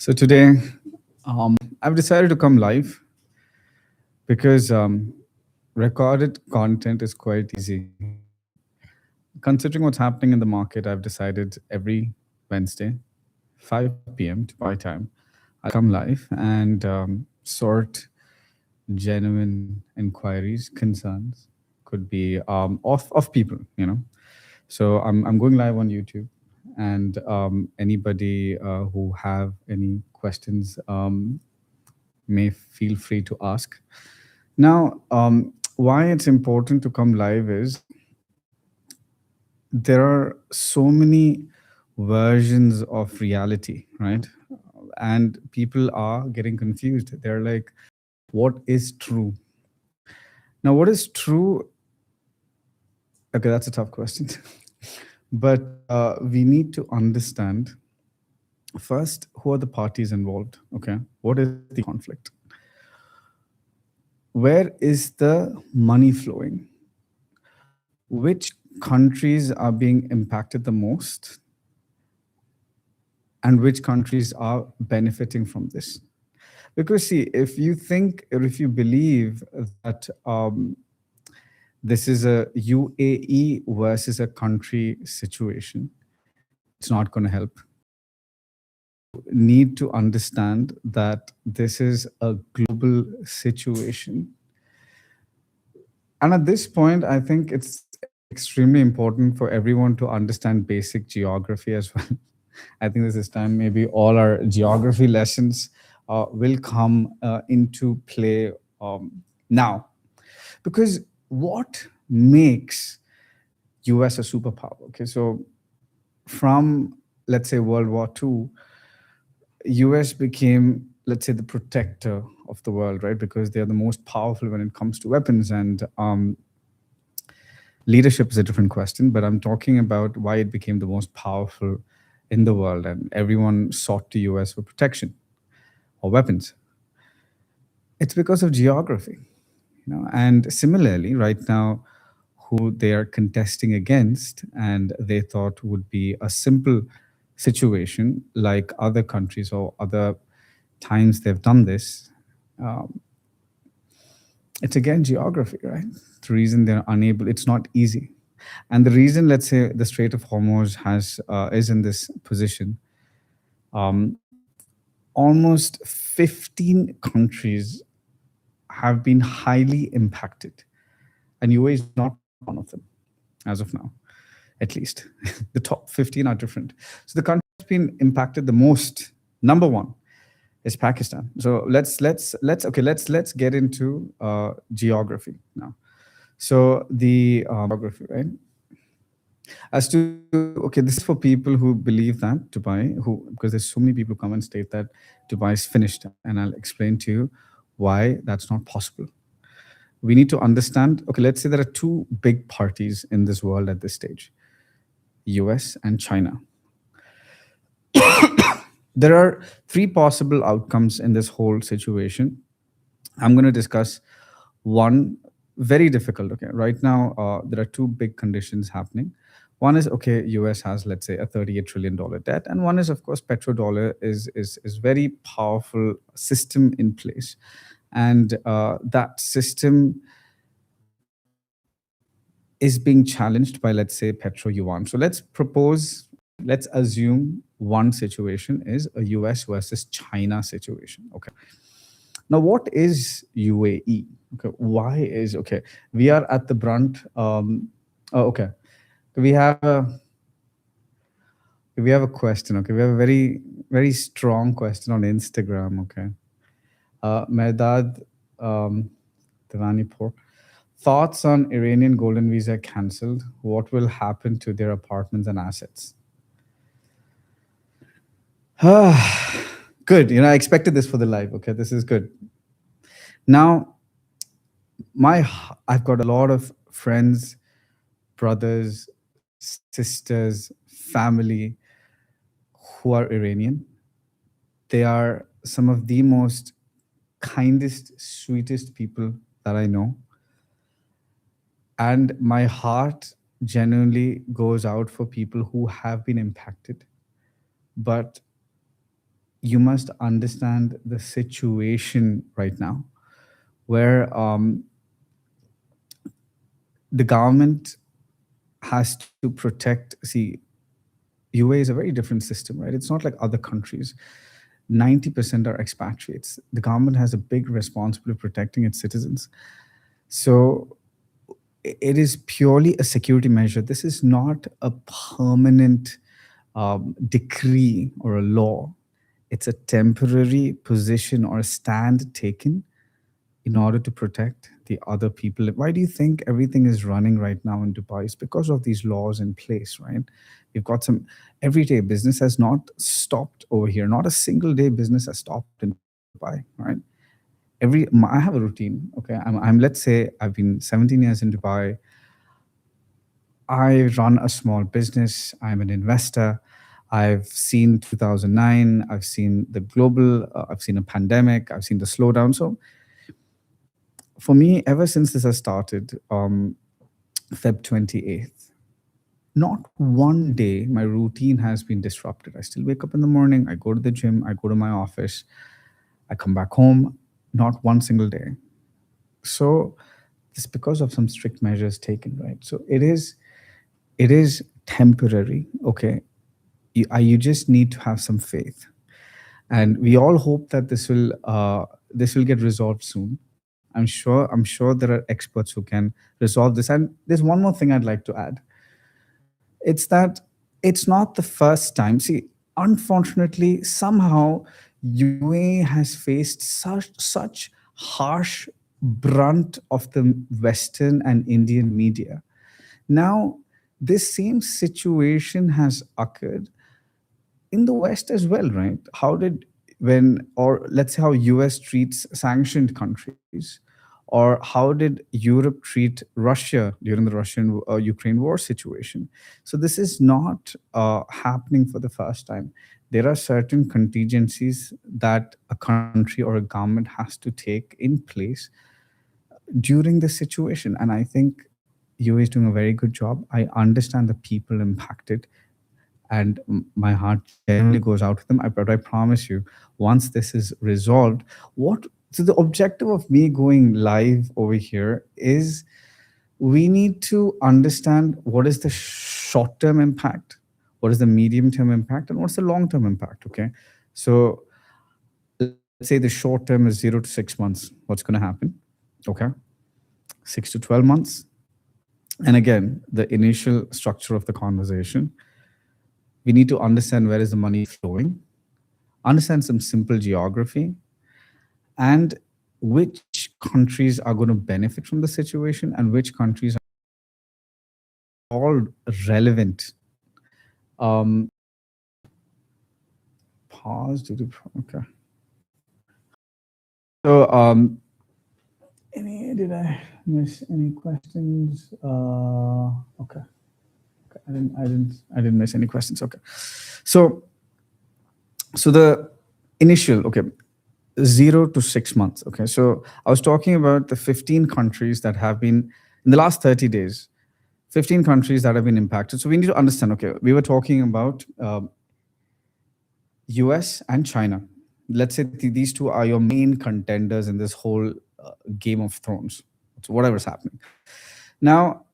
So today, I've decided to come live because recorded content is quite easy. Considering what's happening in the market, I've decided every Wednesday, 5 p.m. Dubai time, I'll come live and sort genuine inquiries, concerns, could be of people, So I'm going live on YouTube, and anybody who have any questions may feel free to ask. Now, why it's important to come live is there are so many versions of reality, right? And people are getting confused. They're like, what is true? Now, what is true? Okay, that's a tough question. But we need to understand first who are the parties involved. Okay, what is the conflict? Where is the money flowing? Which countries are being impacted the most, and which countries are benefiting from this? Because see, if you think or if you believe that this is a UAE versus a country situation, it's not going to help. Need to understand that this is a global situation. And at this point, I think it's extremely important for everyone to understand basic geography as well. I think this is time maybe all our geography lessons will come into play now. Because what makes US a superpower? Okay, so from, let's say, World War II, US became, let's say, the protector of the world, right? Because they are the most powerful when it comes to weapons. And leadership is a different question, but I'm talking about why it became the most powerful in the world, and everyone sought to US for protection or weapons. It's because of geography, And similarly, right now, who they are contesting against, and they thought would be a simple situation like other countries or other times they've done this, it's again geography, right? The reason they're unable, it's not easy. And the reason, let's say, the Strait of Hormuz is in this position, almost 15 countries have been highly impacted, and UAE is not one of them as of now, at least. The top 15 are different. So the country that's been impacted the most, number one, is Pakistan. So let's get into geography now. So the geography, right? As to, okay, this is for people who believe that Dubai, because there's so many people who come and state that Dubai is finished, and I'll explain to you why that's not possible. We need to understand, okay, let's say there are two big parties in this world at this stage, US and China. There are three possible outcomes in this whole situation. I'm going to discuss one very difficult. Okay, right now there are two big conditions happening. One is, okay, US has, let's say, a $38 trillion debt, and one is, of course, petrodollar is very powerful system in place, and that system is being challenged by, let's say, petro yuan. So let's assume one situation is a US versus China situation. Okay. Now, what is UAE? Okay, why is, okay, we are at the brunt. Okay, we have a question. Okay, we have a very, very strong question on Instagram. Okay, Mehrdad Devanipur. Thoughts on Iranian Golden Visa cancelled? What will happen to their apartments and assets? Good. I expected this for the live. Okay, this is good. Now, I've got a lot of friends, brothers, sisters, family who are Iranian. They are some of the most kindest, sweetest people that I know. And my heart genuinely goes out for people who have been impacted. But you must understand the situation right now, where the government has to protect. See, UAE is a very different system, right? It's not like other countries. 90% are expatriates. The government has a big responsibility protecting its citizens. So it is purely a security measure. This is not a permanent decree or a law. It's a temporary position or a stand taken in order to protect the other people. Why do you think everything is running right now in Dubai? It's because of these laws in place, right? We've got some everyday business has not stopped over here. Not a single day business has stopped in Dubai, right? I have a routine. Okay, I'm let's say I've been 17 years in Dubai. I run a small business. I'm an investor. I've seen 2009. I've seen the global. I've seen a pandemic. I've seen the slowdown. So for me, ever since this has started, Feb 28th, not one day my routine has been disrupted. I still wake up in the morning. I go to the gym. I go to my office. I come back home. Not one single day. So it's because of some strict measures taken, right? So it is temporary. Okay, you just need to have some faith, and we all hope that this will get resolved soon. I'm sure there are experts who can resolve this. And there's one more thing I'd like to add. It's that it's not the first time. See, unfortunately, somehow UAE has faced such harsh brunt of the Western and Indian media. Now, this same situation has occurred in the West as well, right? How did when or let's say how US treats sanctioned countries, or how did Europe treat Russia during the Russian Ukraine war situation? So this is not happening for the first time. There are certain contingencies that a country or a government has to take in place during this situation. And I think UAE is doing a very good job. I understand the people impacted, and my heart genuinely goes out to them. But I promise you, once this is resolved, what so the objective of me going live over here is we need to understand what is the short term impact, what is the medium term impact, and what's the long term impact. Okay, so let's say the short term is 0 to 6 months. What's going to happen? Okay, 6 to 12 months. And again, the initial structure of the conversation, we need to understand where is the money flowing, understand some simple geography, and which countries are going to benefit from the situation and which countries are all relevant. Um, Pause. Okay. So, did I miss any questions? Okay. I didn't miss any questions. Okay. So the initial, okay, 0 to 6 months. Okay. So I was talking about the 15 countries that have been in the last 30 days, 15 countries that have been impacted. So we need to understand, okay, we were talking about US and China. Let's say these two are your main contenders in this whole Game of Thrones. So whatever's happening. Now,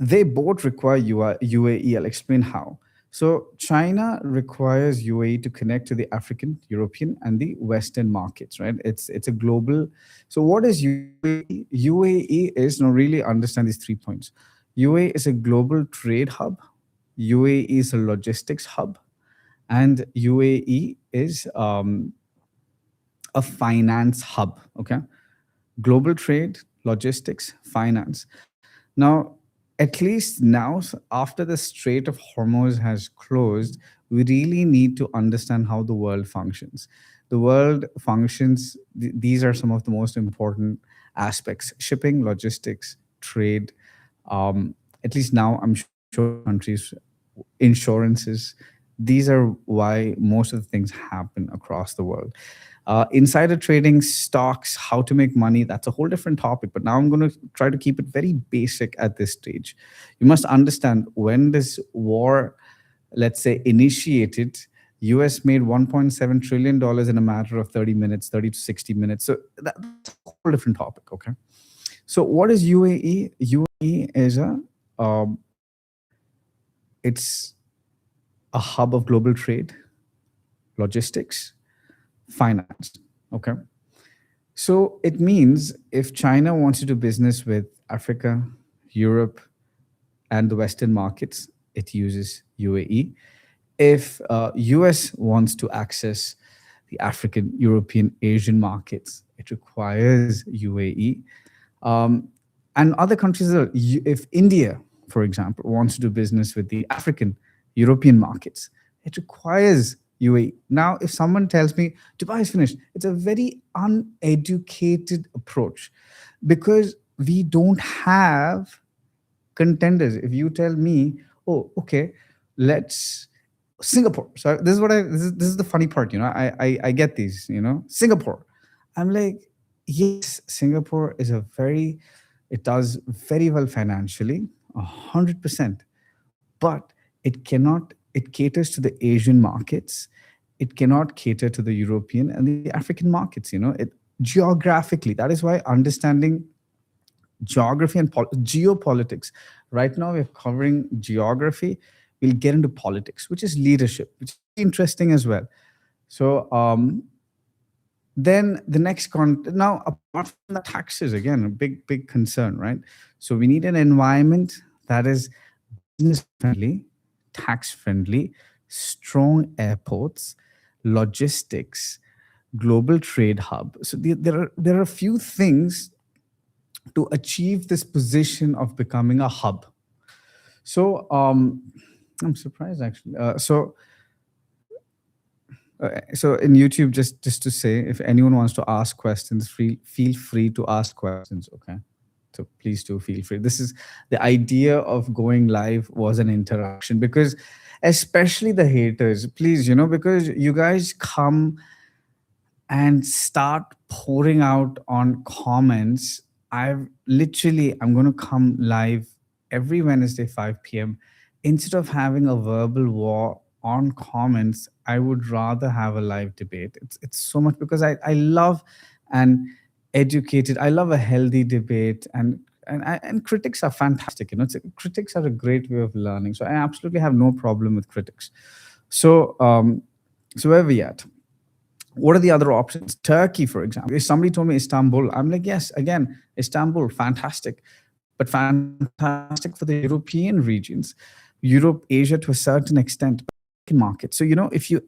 they both require UAE. I'll explain how. So China requires UAE to connect to the African, European, and the Western markets, right? It's a global. So what is UAE? UAE is, now really understand these 3 points. UAE is a global trade hub. UAE is a logistics hub. And UAE is a finance hub, okay? Global trade, logistics, finance. Now, at least now, after the Strait of Hormuz has closed, we really need to understand how the world functions. The world functions, these are some of the most important aspects: shipping, logistics, trade. At least now, I'm sure countries, insurances, these are why most of the things happen across the world. Insider trading, stocks, how to make money, that's a whole different topic. But now I'm going to try to keep it very basic at this stage. You must understand when this war, let's say, initiated, US made $1.7 trillion in a matter of 30 minutes, 30 to 60 minutes. So that's a whole different topic, okay? So what is UAE? UAE is um, it's a hub of global trade, logistics, finance, okay? So it means if China wants to do business with Africa, Europe, and the Western markets, it uses UAE. If US wants to access the African, European, Asian markets, it requires UAE. Um, and other countries, if India, for example, wants to do business with the African, European markets, it requires UAE. Now, if someone tells me Dubai is finished, it's a very uneducated approach because we don't have contenders. If you tell me, oh, okay, let's Singapore. So this is what this is the funny part, I get these, Singapore. I'm like, yes, Singapore is it does very well financially, 100%, but it caters to the Asian markets. It cannot cater to the European and the African markets, geographically. That is why understanding geography and geopolitics. Right now, we're covering geography. We'll get into politics, which is leadership, which is interesting as well. So then the next now, apart from the taxes, again, a big concern, right? So we need an environment that is business friendly, tax friendly, strong airports, logistics, global trade hub. So there are a few things to achieve this position of becoming a hub. So I'm surprised actually. So in YouTube, just to say, if anyone wants to ask questions, feel free to ask questions. Okay, so please do feel free. This is the idea of going live, was an interaction, because especially the haters, please, because you guys come and start pouring out on comments. I'm going to come live every Wednesday, 5 p.m. Instead of having a verbal war on comments, I would rather have a live debate. It's so much, because I love an educated, I love a healthy debate, and critics are fantastic. Critics are a great way of learning. So I absolutely have no problem with critics. So where are we at? What are the other options? Turkey, for example. If somebody told me Istanbul, I'm like, yes, again, Istanbul, fantastic, but fantastic for the European regions, Europe, Asia to a certain extent, market. So, if you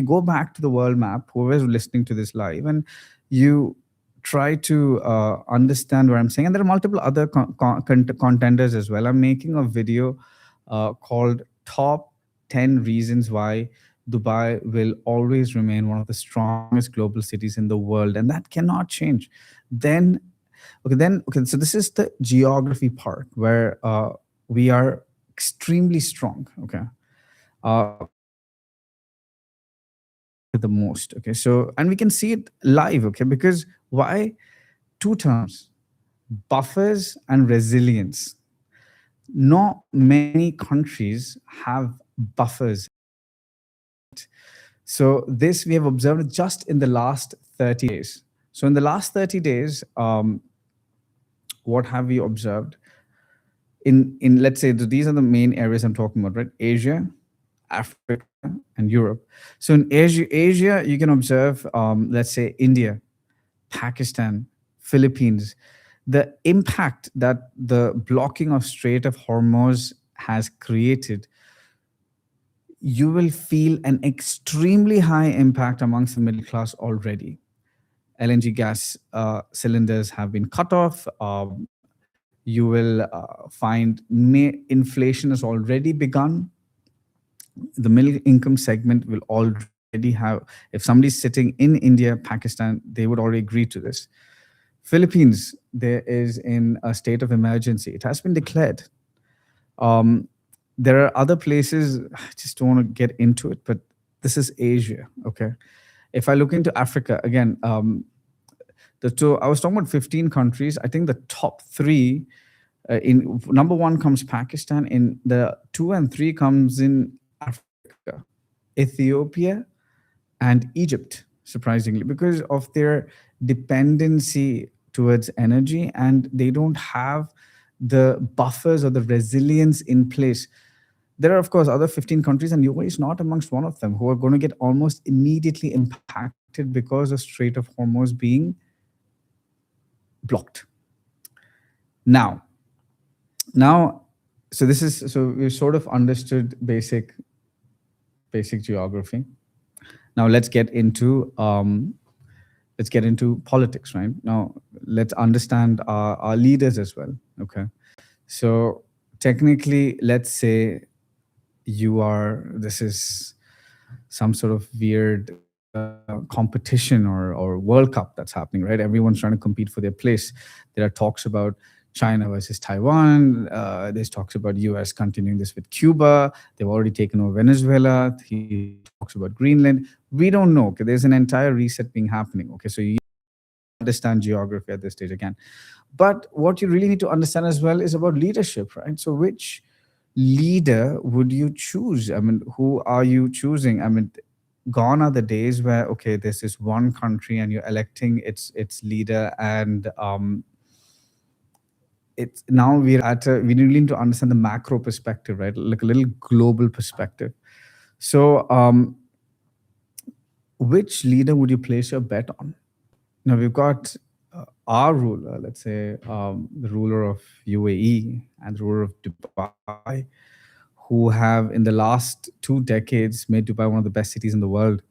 go back to the world map, whoever's listening to this live, and you try to understand what I'm saying, and there are multiple other contenders as well. I'm making a video called Top 10 Reasons Why Dubai will always remain one of the strongest global cities in the world, and that cannot change. So this is the geography part where we are extremely strong. Okay, the most. Okay, so, and we can see it live. Okay, because why? Two terms: buffers and resilience. Not many countries have buffers. So this we have observed just in the last 30 days. So in the last 30 days, what have we observed? In let's say these are the main areas I'm talking about, right? Asia, Africa, and Europe. So in Asia, you can observe, let's say India, Pakistan, Philippines. The impact that the blocking of Strait of Hormuz has created, you will feel an extremely high impact amongst the middle class already. LNG gas cylinders have been cut off. You will find inflation has already begun. The middle income segment will already have, if somebody's sitting in India, Pakistan, they would already agree to this. Philippines, there is in a state of emergency. It has been declared. There are other places, I just don't want to get into it, but this is Asia, okay? If I look into Africa, again, I was talking about 15 countries. I think the top three, in number one comes Pakistan, in the 2 and 3 comes in Africa. Ethiopia, and Egypt, surprisingly, because of their dependency towards energy, and they don't have the buffers or the resilience in place. There are, of course, other 15 countries, and UAE is not amongst one of them, who are going to get almost immediately impacted because of Strait of Hormuz being blocked. Now, now, so this is so we've sort of understood basic geography. Now let's get into politics, right? Now let's understand our leaders as well. Okay, so technically, let's say this is some sort of weird competition or World Cup that's happening, right? Everyone's trying to compete for their place. There are talks about China versus Taiwan. There's talks about US continuing this with Cuba. They've already taken over Venezuela. He talks about Greenland. We don't know. Okay, there's an entire reset being happening. Okay, so you understand geography at this stage again. But what you really need to understand as well is about leadership, right? So which leader would you choose? I mean, who are you choosing? I mean, gone are the days where, okay, this is one country and you're electing its leader, and it's now we really need to understand the macro perspective, right? Like a little global perspective. So which leader would you place your bet on? Now we've got our ruler, let's say the ruler of UAE and the ruler of Dubai, who have in the last 2 decades made Dubai one of the best cities in the world.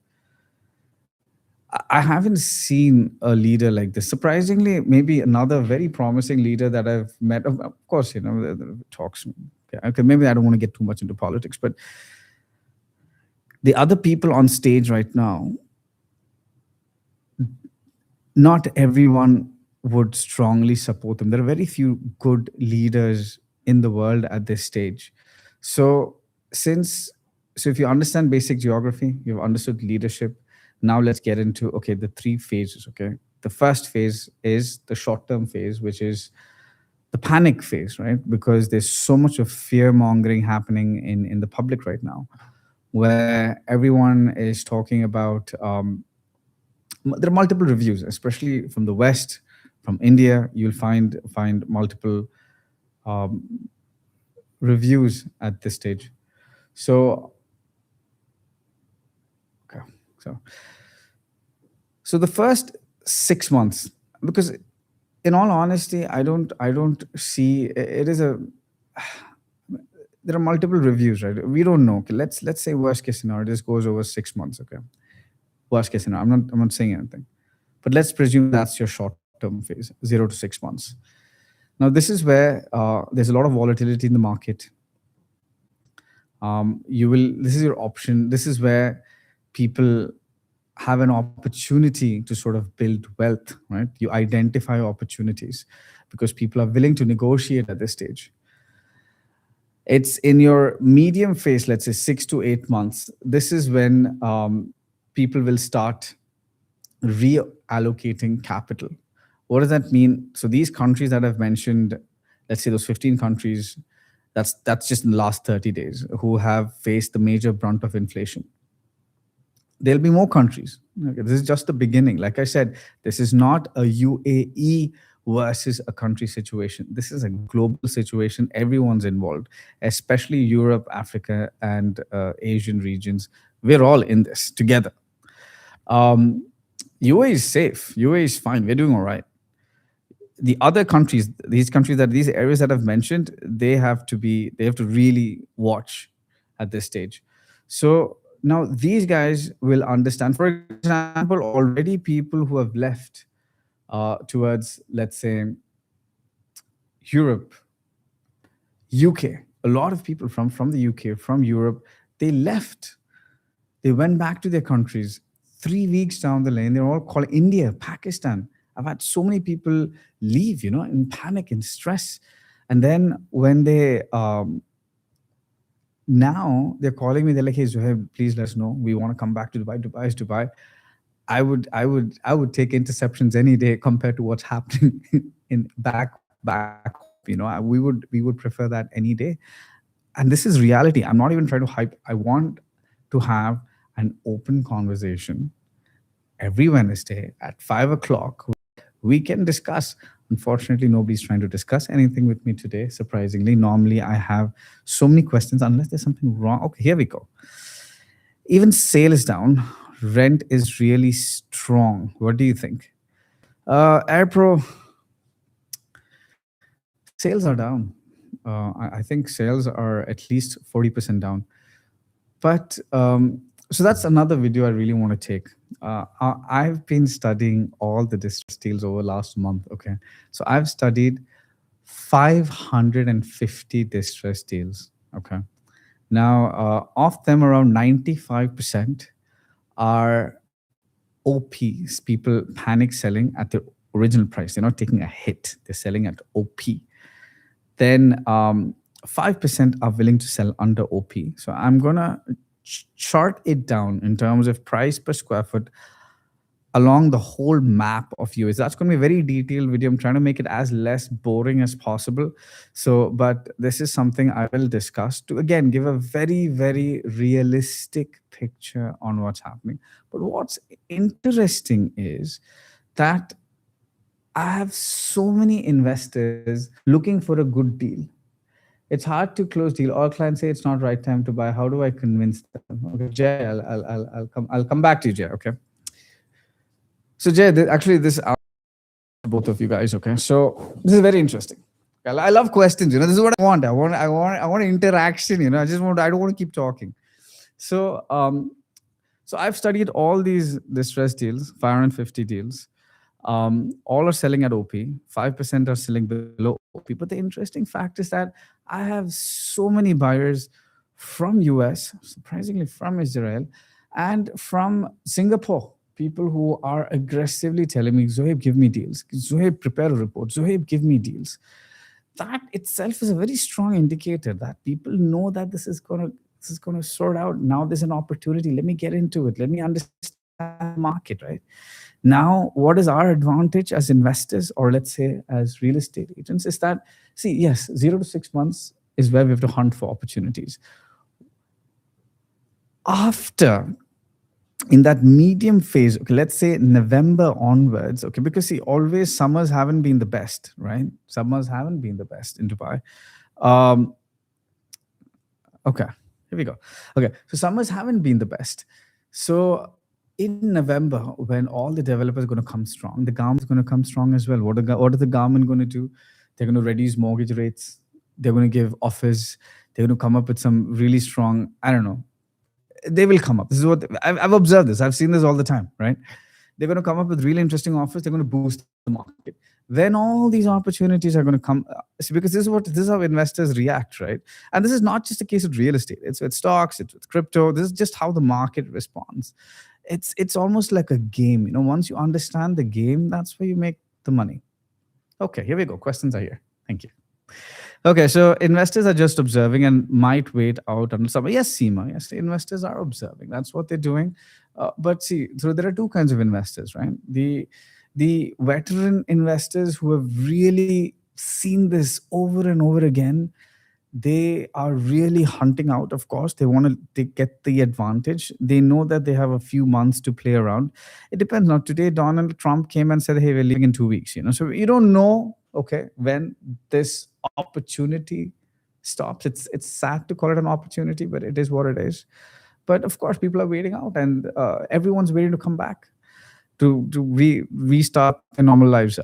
I haven't seen a leader like this. Surprisingly, maybe another very promising leader that I've met. Of course, the talks. Okay, maybe I don't want to get too much into politics, but the other people on stage right now, not everyone would strongly support them. There are very few good leaders in the world at this stage. So if you understand basic geography, you've understood leadership. Now let's get into, okay, the 3 phases. Okay, the first phase is the short-term phase, which is the panic phase, right? Because there's so much of fear mongering happening in the public right now, where everyone is talking about. There are multiple reviews, especially from the West, from India. You'll find multiple reviews at this stage. So, okay, so the first 6 months, because in all honesty, I don't see it is a. There are multiple reviews, right? We don't know. Okay, let's say worst case scenario, this goes over 6 months. Okay, worst case scenario. I'm not saying anything, but let's presume that's your short-term phase, 0 to 6 months. Now, this is where there's a lot of volatility in the market. This is your option. This is where people have an opportunity to sort of build wealth, right? You identify opportunities because people are willing to negotiate at this stage. It's in your medium phase, let's say 6 to 8 months. This is when people will start reallocating capital. What does that mean? So these countries that I've mentioned, let's say those 15 countries, that's just in the last 30 days, who have faced the major brunt of inflation. There'll be more countries. Okay, this is just the beginning. Like I said, this is not a UAE versus a country situation. This is a global situation. Everyone's involved, especially Europe, Africa, and Asian regions. We're all in this together. UAE is safe. UAE is fine. We're doing all right. The other countries, these areas that I've mentioned, they have to really watch at this stage. So now these guys will understand. For example, already people who have left towards, let's say, Europe, UK, a lot of people from the UK, from Europe, they left. They went back to their countries. 3 weeks down the lane, they're all calling India, Pakistan. I've had so many people leave, in panic and stress. And then when they, now they're calling me, they're like, hey, Zohaib, please let us know. We want to come back to Dubai. Dubai is Dubai. I would take interceptions any day compared to what's happening in back. We would prefer that any day. And this is reality. I'm not even trying to hype. I want to have an open conversation every Wednesday at 5 o'clock. We can discuss. Unfortunately, nobody's trying to discuss anything with me today, surprisingly. Normally, I have so many questions, unless there's something wrong. Okay, here we go. Even sale is down. Rent is really strong. What do you think? AirPro, sales are down. I think sales are at least 40% down. But so that's another video I really want to take. I've been studying all the distress deals over last month. Okay, so I've studied 550 distress deals. Okay, now of them, around 95% are OPs, people panic selling at the original price. They're not taking a hit; they're selling at OP. Then 5% are willing to sell under OP. So I'm gonna chart it down in terms of price per square foot along the whole map of US. That's going to be a very detailed video. I'm trying to make it as less boring as possible. So, but this is something I will discuss to again give a very, very realistic picture on what's happening. But what's interesting is that I have so many investors looking for a good deal. It's hard to close deal. All clients say it's not right time to buy. How do I convince them? Okay, Jay, I'll come back to you, Jay. Okay. So Jay, actually, this both of you guys. Okay. So this is very interesting. I love questions. This is what I want. I want interaction. I just want. I don't want to keep talking. So so I've studied all these distress deals, 550 deals. All are selling at OP. 5% are selling below OP. But the interesting fact is that I have so many buyers from US, surprisingly from Israel, and from Singapore. People who are aggressively telling me, Zohaib, give me deals. Zohaib, prepare a report. Zohaib, give me deals. That itself is a very strong indicator that people know that this is gonna sort out. Now there's an opportunity. Let me get into it. Let me understand the market, right? Now, what is our advantage as investors, or let's say as real estate agents, is that, see, yes, 0 to 6 months is where we have to hunt for opportunities. After, in that medium phase, okay, let's say November onwards, okay, because see, always summers haven't been the best, right? Summers haven't been the best in Dubai. Okay, here we go. Okay, so summers haven't been the best. So in November, when all the developers are going to come strong, the government is going to come strong as well. What is the government going to do? They're going to reduce mortgage rates. They're going to give offers. They're going to come up with some really strong, I don't know. They will come up. This is what I've observed this. I've seen this all the time, right? They're going to come up with really interesting offers. They're going to boost the market. Then all these opportunities are going to come because this is how investors react, right? And this is not just a case of real estate. It's with stocks, it's with crypto. This is just how the market responds. It's almost like a game. Once you understand the game, that's where you make the money. Okay, here we go. Questions are here. Thank you. Okay, so investors are just observing and might wait out until summer. Yes, Seema. Yes, investors are observing. That's what they're doing. But see, so there are two kinds of investors, right? The veteran investors who have really seen this over and over again, they are really hunting out. Of course, they want to get the advantage. They know that they have a few months to play around. It depends. Now, today, Donald Trump came and said, hey, we're leaving in 2 weeks. So you don't know, okay, when this opportunity stops. It's sad to call it an opportunity, but it is what it is. But of course, people are waiting out, and everyone's waiting to come back to restart their normal lives.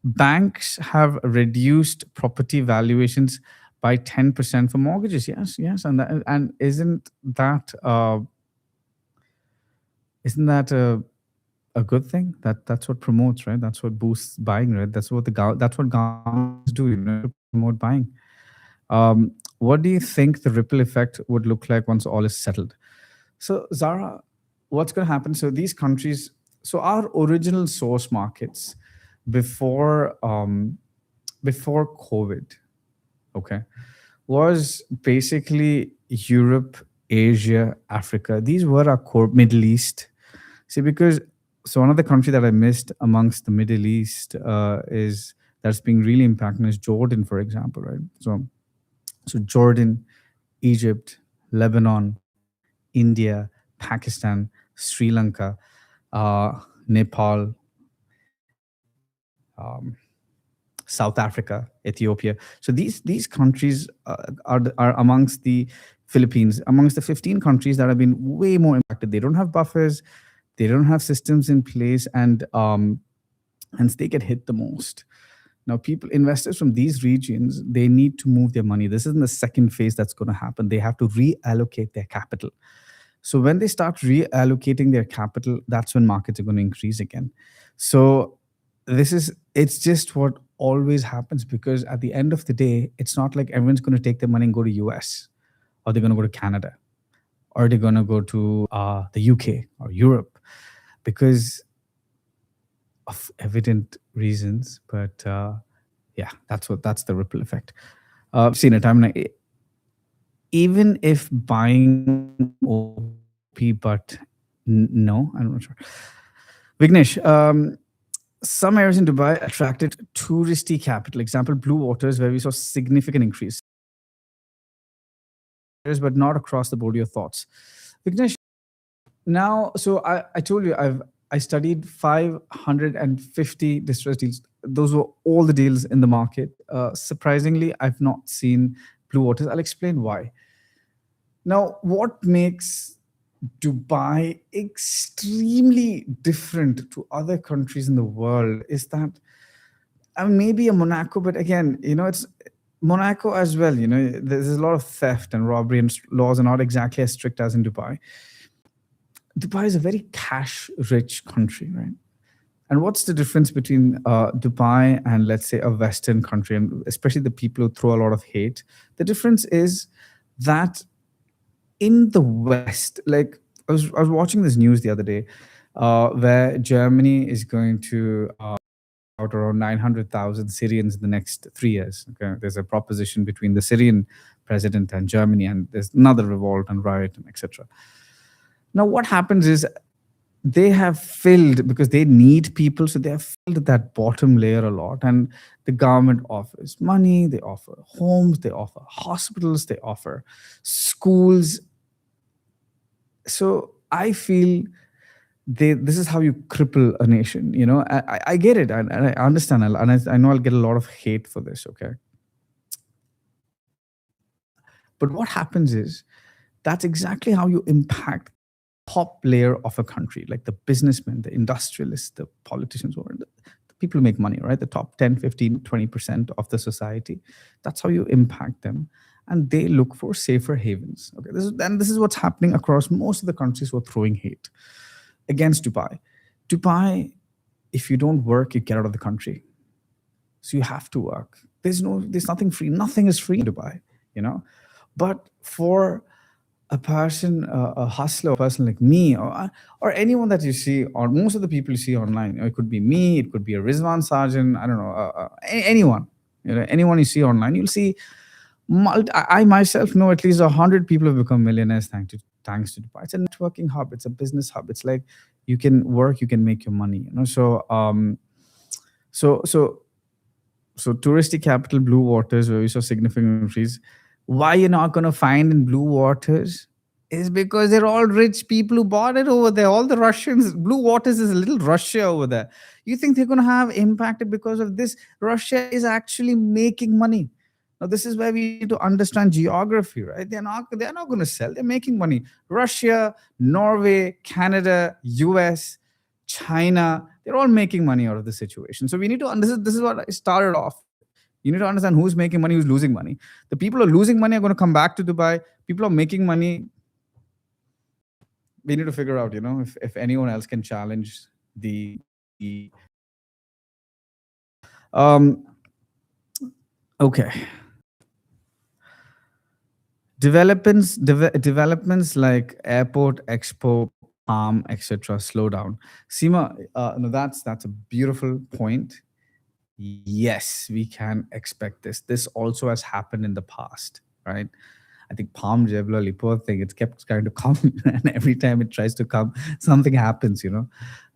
Banks have reduced property valuations by 10% for mortgages. Yes, and isn't that a good thing? That's what promotes, right? That's what boosts buying, right? That's what governments do, to promote buying. What do you think the ripple effect would look like once all is settled? So Zara, what's going to happen? So these countries, so our original source markets before COVID, okay, was basically Europe, Asia, Africa. These were our core. Middle East. See, because so one of the country that I missed amongst the Middle East is that's being really impacted is Jordan, for example, right? So Jordan, Egypt, Lebanon, India, Pakistan, Sri Lanka, Nepal, South Africa, Ethiopia. So these countries are amongst the Philippines, amongst the 15 countries that have been way more impacted. They don't have buffers, they don't have systems in place, and they get hit the most. Now, people, investors from these regions, they need to move their money. This is in the second phase that's going to happen. They have to reallocate their capital. So when they start reallocating their capital, that's when markets are going to increase again. So it's just what always happens, because at the end of the day, it's not like everyone's going to take their money and go to US, or they're going to go to Canada, or they're going to go to the UK or Europe, because of evident reasons. But yeah, that's the ripple effect. I've seen it. I'm like, even if buying OP, but no, I'm not sure. Vignesh, some areas in Dubai attracted touristy capital. Example, Blue Waters, where we saw significant increase, but not across the board. Your thoughts, Vignesh? Now, so I told you I studied 550 distressed deals. Those were all the deals in the market. Surprisingly, I've not seen Blue Waters. I'll explain why. Now, what makes Dubai extremely different to other countries in the world is that, I mean, maybe a Monaco, but again, it's Monaco as well. There's a lot of theft and robbery, and laws are not exactly as strict as in Dubai. Dubai is a very cash-rich country, right? And what's the difference between Dubai and, let's say, a Western country, and especially the people who throw a lot of hate? The difference is that in the West, like I was watching this news the other day, where Germany is going to out around 900,000 Syrians in the next 3 years. Okay, there's a proposition between the Syrian president and Germany, and there's another revolt and riot and etc. Now, what happens is they have filled, because they need people, so they have filled that bottom layer a lot. And the government offers money, they offer homes, they offer hospitals, they offer schools. So I feel this is how you cripple a nation. I get it, and I understand, and I know I'll get a lot of hate for this, okay? But what happens is that's exactly how you impact top layer of a country, like the businessmen, the industrialists, the politicians, or the people who make money, right? The top 10, 15, 20% of the society. That's how you impact them. And they look for safer havens. Okay, this is what's happening across most of the countries who are throwing hate against Dubai. Dubai, if you don't work, you get out of the country. So you have to work. There's nothing free. Nothing is free in Dubai, But for a person, a hustler, a person like me, or anyone that you see, or most of the people you see online, it could be me, it could be a Rizwan Sarjan, I don't know, anyone, anyone you see online, you'll see. I myself know at least 100 people have become millionaires thanks to Dubai. It's a networking hub. It's a business hub. It's like you can work, you can make your money. So touristy capital, Blue Waters, where we saw significant increase. Why you're not going to find in Blue Waters is because they're all rich people who bought it over there. All the Russians, Blue Waters is a little Russia over there. You think they're going to have impacted because of this? Russia is actually making money. Now, this is where we need to understand geography, right? They're not going to sell. They're making money. Russia, Norway, Canada, US, China, they're all making money out of the situation. So we need to understand, this is what I started off. You need to understand who's making money, who's losing money. The people who are losing money are going to come back to Dubai. People who are making money, we need to figure out, if anyone else can challenge the okay. Developments like airport, expo, Palm, etc. slow down. Seema, no, that's a beautiful point. Yes, we can expect this. This also has happened in the past, right? I think Palm, Jebel Ali, poor thing, it's kept trying to come, and every time it tries to come, something happens,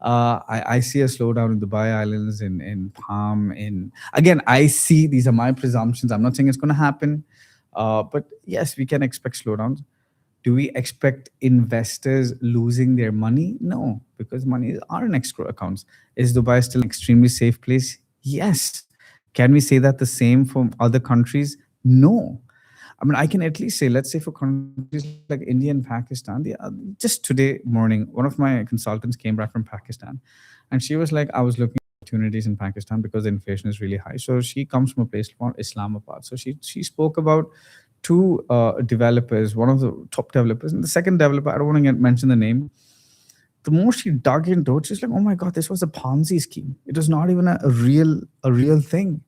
I see a slowdown in Dubai Islands, in Palm, again, I see, these are my presumptions. I'm not saying it's going to happen, but yes, we can expect slowdowns. Do we expect investors losing their money? No, because money are in escrow accounts. Is Dubai still an extremely safe place? Yes. Can we say that the same from other countries? No. I mean, I can at least say, let's say for countries like India and Pakistan, just today morning, one of my consultants came back from Pakistan, and she was like, I was looking at opportunities in Pakistan because the inflation is really high. So she comes from a place called Islamabad. So she spoke about two developers, one of the top developers, and the second developer, I don't want to mention the name. The more she dug into it, she's like, oh my God, this was a Ponzi scheme. It was not even a real thing.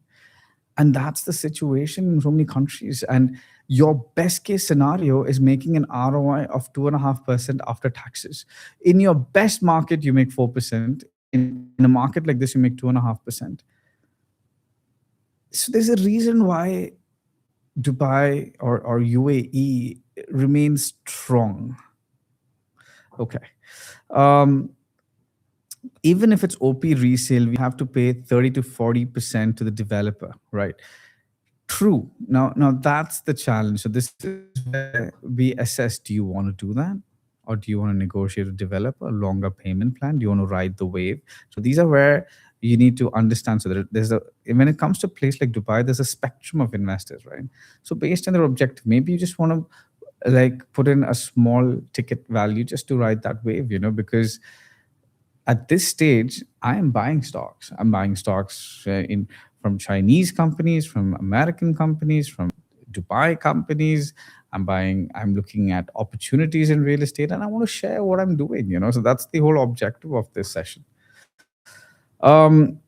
And that's the situation in so many countries. And your best case scenario is making an ROI of 2.5% after taxes. In your best market, you make 4%. In a market like this, you make 2.5%. So there's a reason why Dubai or UAE remains strong. Okay. Um, Even if it's OP resale, we have to pay 30 to 40% to the developer, right? True. Now that's the challenge. So this is where we assess: do you want to do that, or do you want to negotiate a developer a longer payment plan? Do you want to ride the wave? So these are where you need to understand. So that there's a when it comes to a place like Dubai, there's a spectrum of investors, right? So based on their objective, maybe you just want to like put in a small ticket value just to ride that wave, because at this stage, I am buying stocks. I'm buying stocks in from Chinese companies, from American companies, from Dubai companies. I'm looking at opportunities in real estate, and I want to share what I'm doing. So that's the whole objective of this session. Um,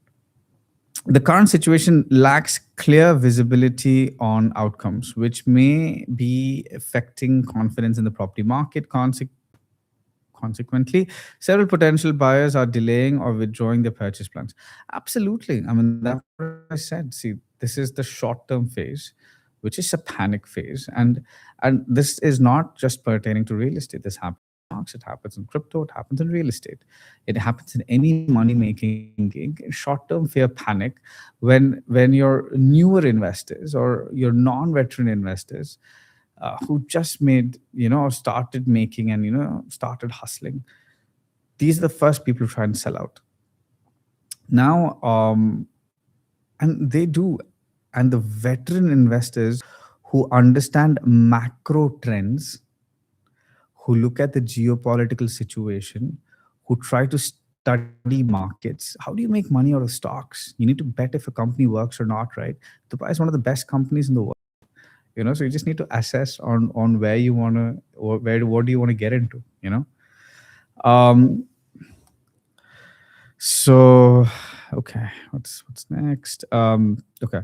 the current situation lacks clear visibility on outcomes, which may be affecting confidence in the property market. Consequently, several potential buyers are delaying or withdrawing their purchase plans. Absolutely. I mean, that's what I said. See, this is the short-term phase, which is a panic phase. And this is not just pertaining to real estate. This happens in stocks, it happens in crypto, it happens in real estate. It happens in any money-making gig. Short-term fear panic when your newer investors or your non-veteran investors who just made, started making and, started hustling. These are the first people who try and sell out. Now, and they do. And the veteran investors who understand macro trends, who look at the geopolitical situation, who try to study markets. How do you make money out of stocks? You need to bet if a company works or not, right? Dubai is one of the best companies in the world. So you just need to assess on where you want to, or what do you want to get into. um so okay, what's next? Okay,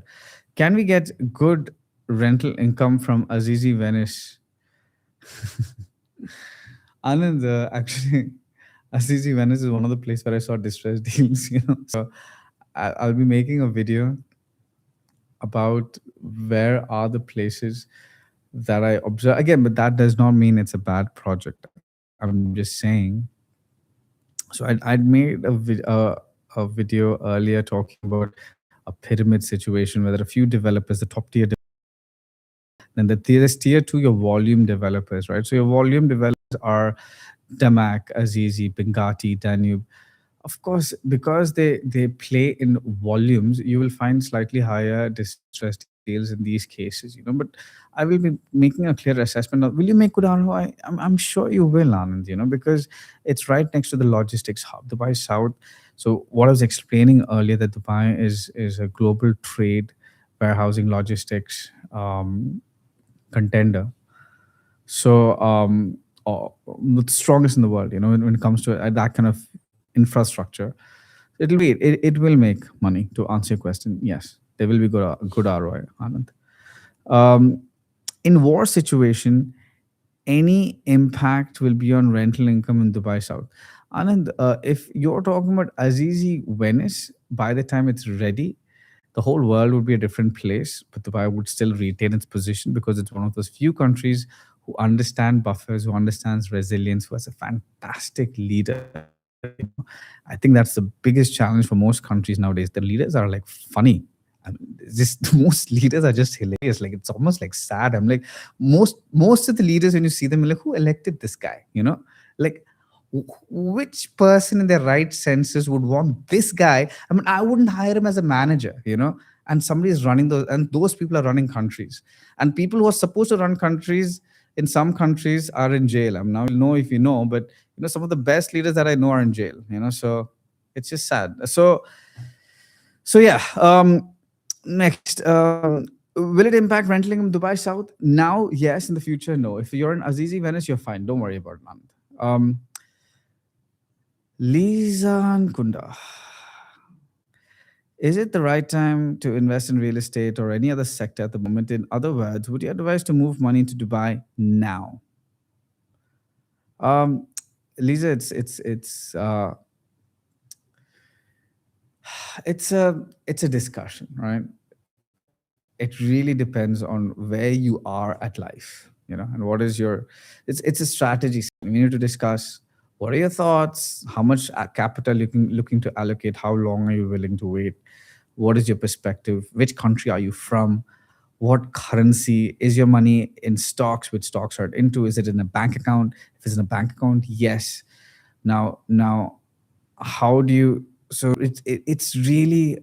can we get good rental income from Azizi, Venice? Anand, actually, Azizi, Venice is one of the places where I saw distressed deals. So I'll be making a video about where are the places that I observe again, but that does not mean it's a bad project. I'm just saying. So I'd made a video earlier talking about a pyramid situation where there are a few developers, the top tier. Then there's tier two, your volume developers, right? So your volume developers are Damac, Azizi, Bengati, Danube. Of course, because they play in volumes, you will find slightly higher distressed deals in these cases, But I will be making a clear assessment of, will you make good ROI? I'm sure you will, Anand, because it's right next to the logistics hub, Dubai South. So what I was explaining earlier, that Dubai is a global trade, warehousing, logistics contender. So the strongest in the world, when it comes to that kind of infrastructure. It will make money. To answer your question, yes, there will be good ROI, Anand. In war situation, any impact will be on rental income in Dubai South. Anand, if you're talking about Azizi, Venice, by the time it's ready, the whole world would be a different place, but Dubai would still retain its position because it's one of those few countries who understand buffers, who understands resilience, who has a fantastic leader. I think that's the biggest challenge for most countries nowadays. The leaders are like funny. I mean, just most leaders are just hilarious. Like it's almost like sad. I'm like, most of the leaders when you see them, you're like, who elected this guy? Like which person in their right senses would want this guy? I mean, I wouldn't hire him as a manager. And somebody is running those, and those people are running countries, and people who are supposed to run countries in some countries are in jail. I mean, now you know if you know, but some of the best leaders that I know are in jail. So it's just sad. So yeah. Next, will it impact rental income in Dubai South? Now, yes. In the future, no. If you're in Azizi, Venice, you're fine. Don't worry about none. Lizan Kunda. Is it the right time to invest in real estate or any other sector at the moment? In other words, would you advise to move money into Dubai now? Lisa, it's a discussion, right? It really depends on where you are at life, and what is your. It's a strategy. We need to discuss what are your thoughts, how much capital you can looking to allocate, how long are you willing to wait, what is your perspective, which country are you from, what currency is your money in stocks, which stocks are it into, is it in a bank account? If it's in a bank account, yes. Now how do you, so it's really,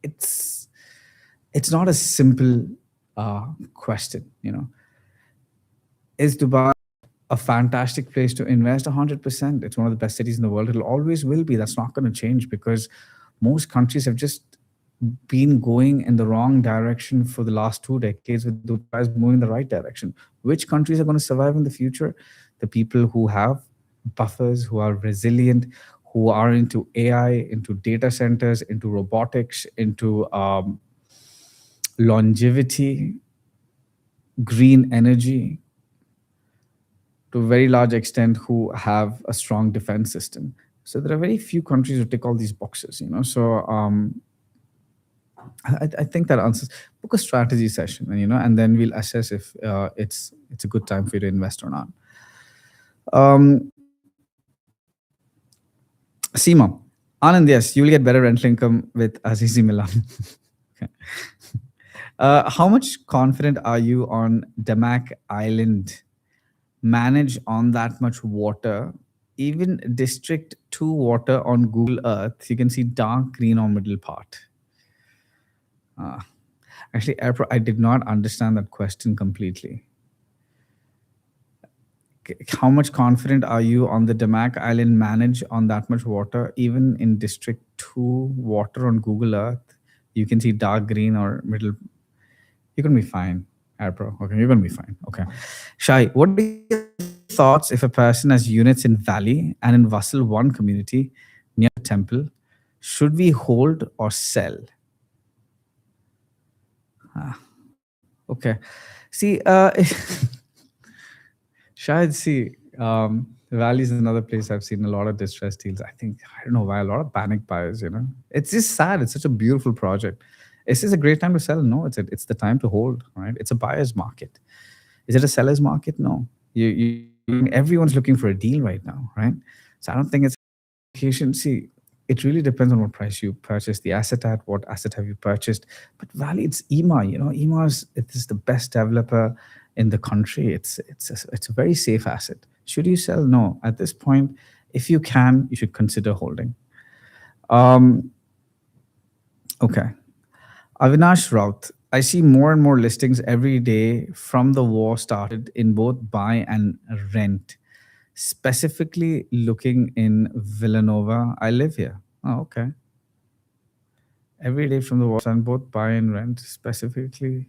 it's not a simple question. Is Dubai a fantastic place to invest? 100%. It's one of the best cities in the world. It'll always will be. That's not going to change, because most countries have just been going in the wrong direction for the last 2 decades, with Dubai is moving in the right direction. Which countries are going to survive in the future? The people who have buffers, who are resilient, who are into AI, into data centers, into robotics, into longevity, green energy, to a very large extent, who have a strong defense system. So there are very few countries who tick all these boxes. So I think that answers. Book a strategy session, and then we'll assess if it's a good time for you to invest or not. Seema, Anand, yes, you'll get better rental income with Azizi Milan. Okay. How much confident are you on Damac Island? Manage on that much water, even District 2 water on Google Earth, you can see dark green on middle part. Actually, I did not understand that question completely. How much confident are you on the Damac Island manage on that much water, even in District 2 water on Google Earth? You can see dark green or middle. You're going to be fine, Airpro. Okay, you're going to be fine. Okay. Shai, what are your thoughts if a person has units in Valley and in Vassal 1 community near the temple? Should we hold or sell? Okay. See, Shahid, see, Valley is another place I've seen a lot of distressed deals. I don't know why, a lot of panic buyers, It's just sad. It's such a beautiful project. Is this a great time to sell? No, it's the time to hold, right? It's a buyer's market. Is it a seller's market? No. Everyone's looking for a deal right now, right? So I don't think it's location. See, it really depends on what price you purchase the asset at, what asset have you purchased. But Valley, it's EMA, EMA is the best developer in the country. It's a very safe asset. Should you sell? No. At this point, if you can, you should consider holding. Okay. Avinash Raut, I see more and more listings every day from the war started in both buy and rent. Specifically looking in Villanova. I live here. Oh, okay. Every day from the war started, both buy and rent specifically.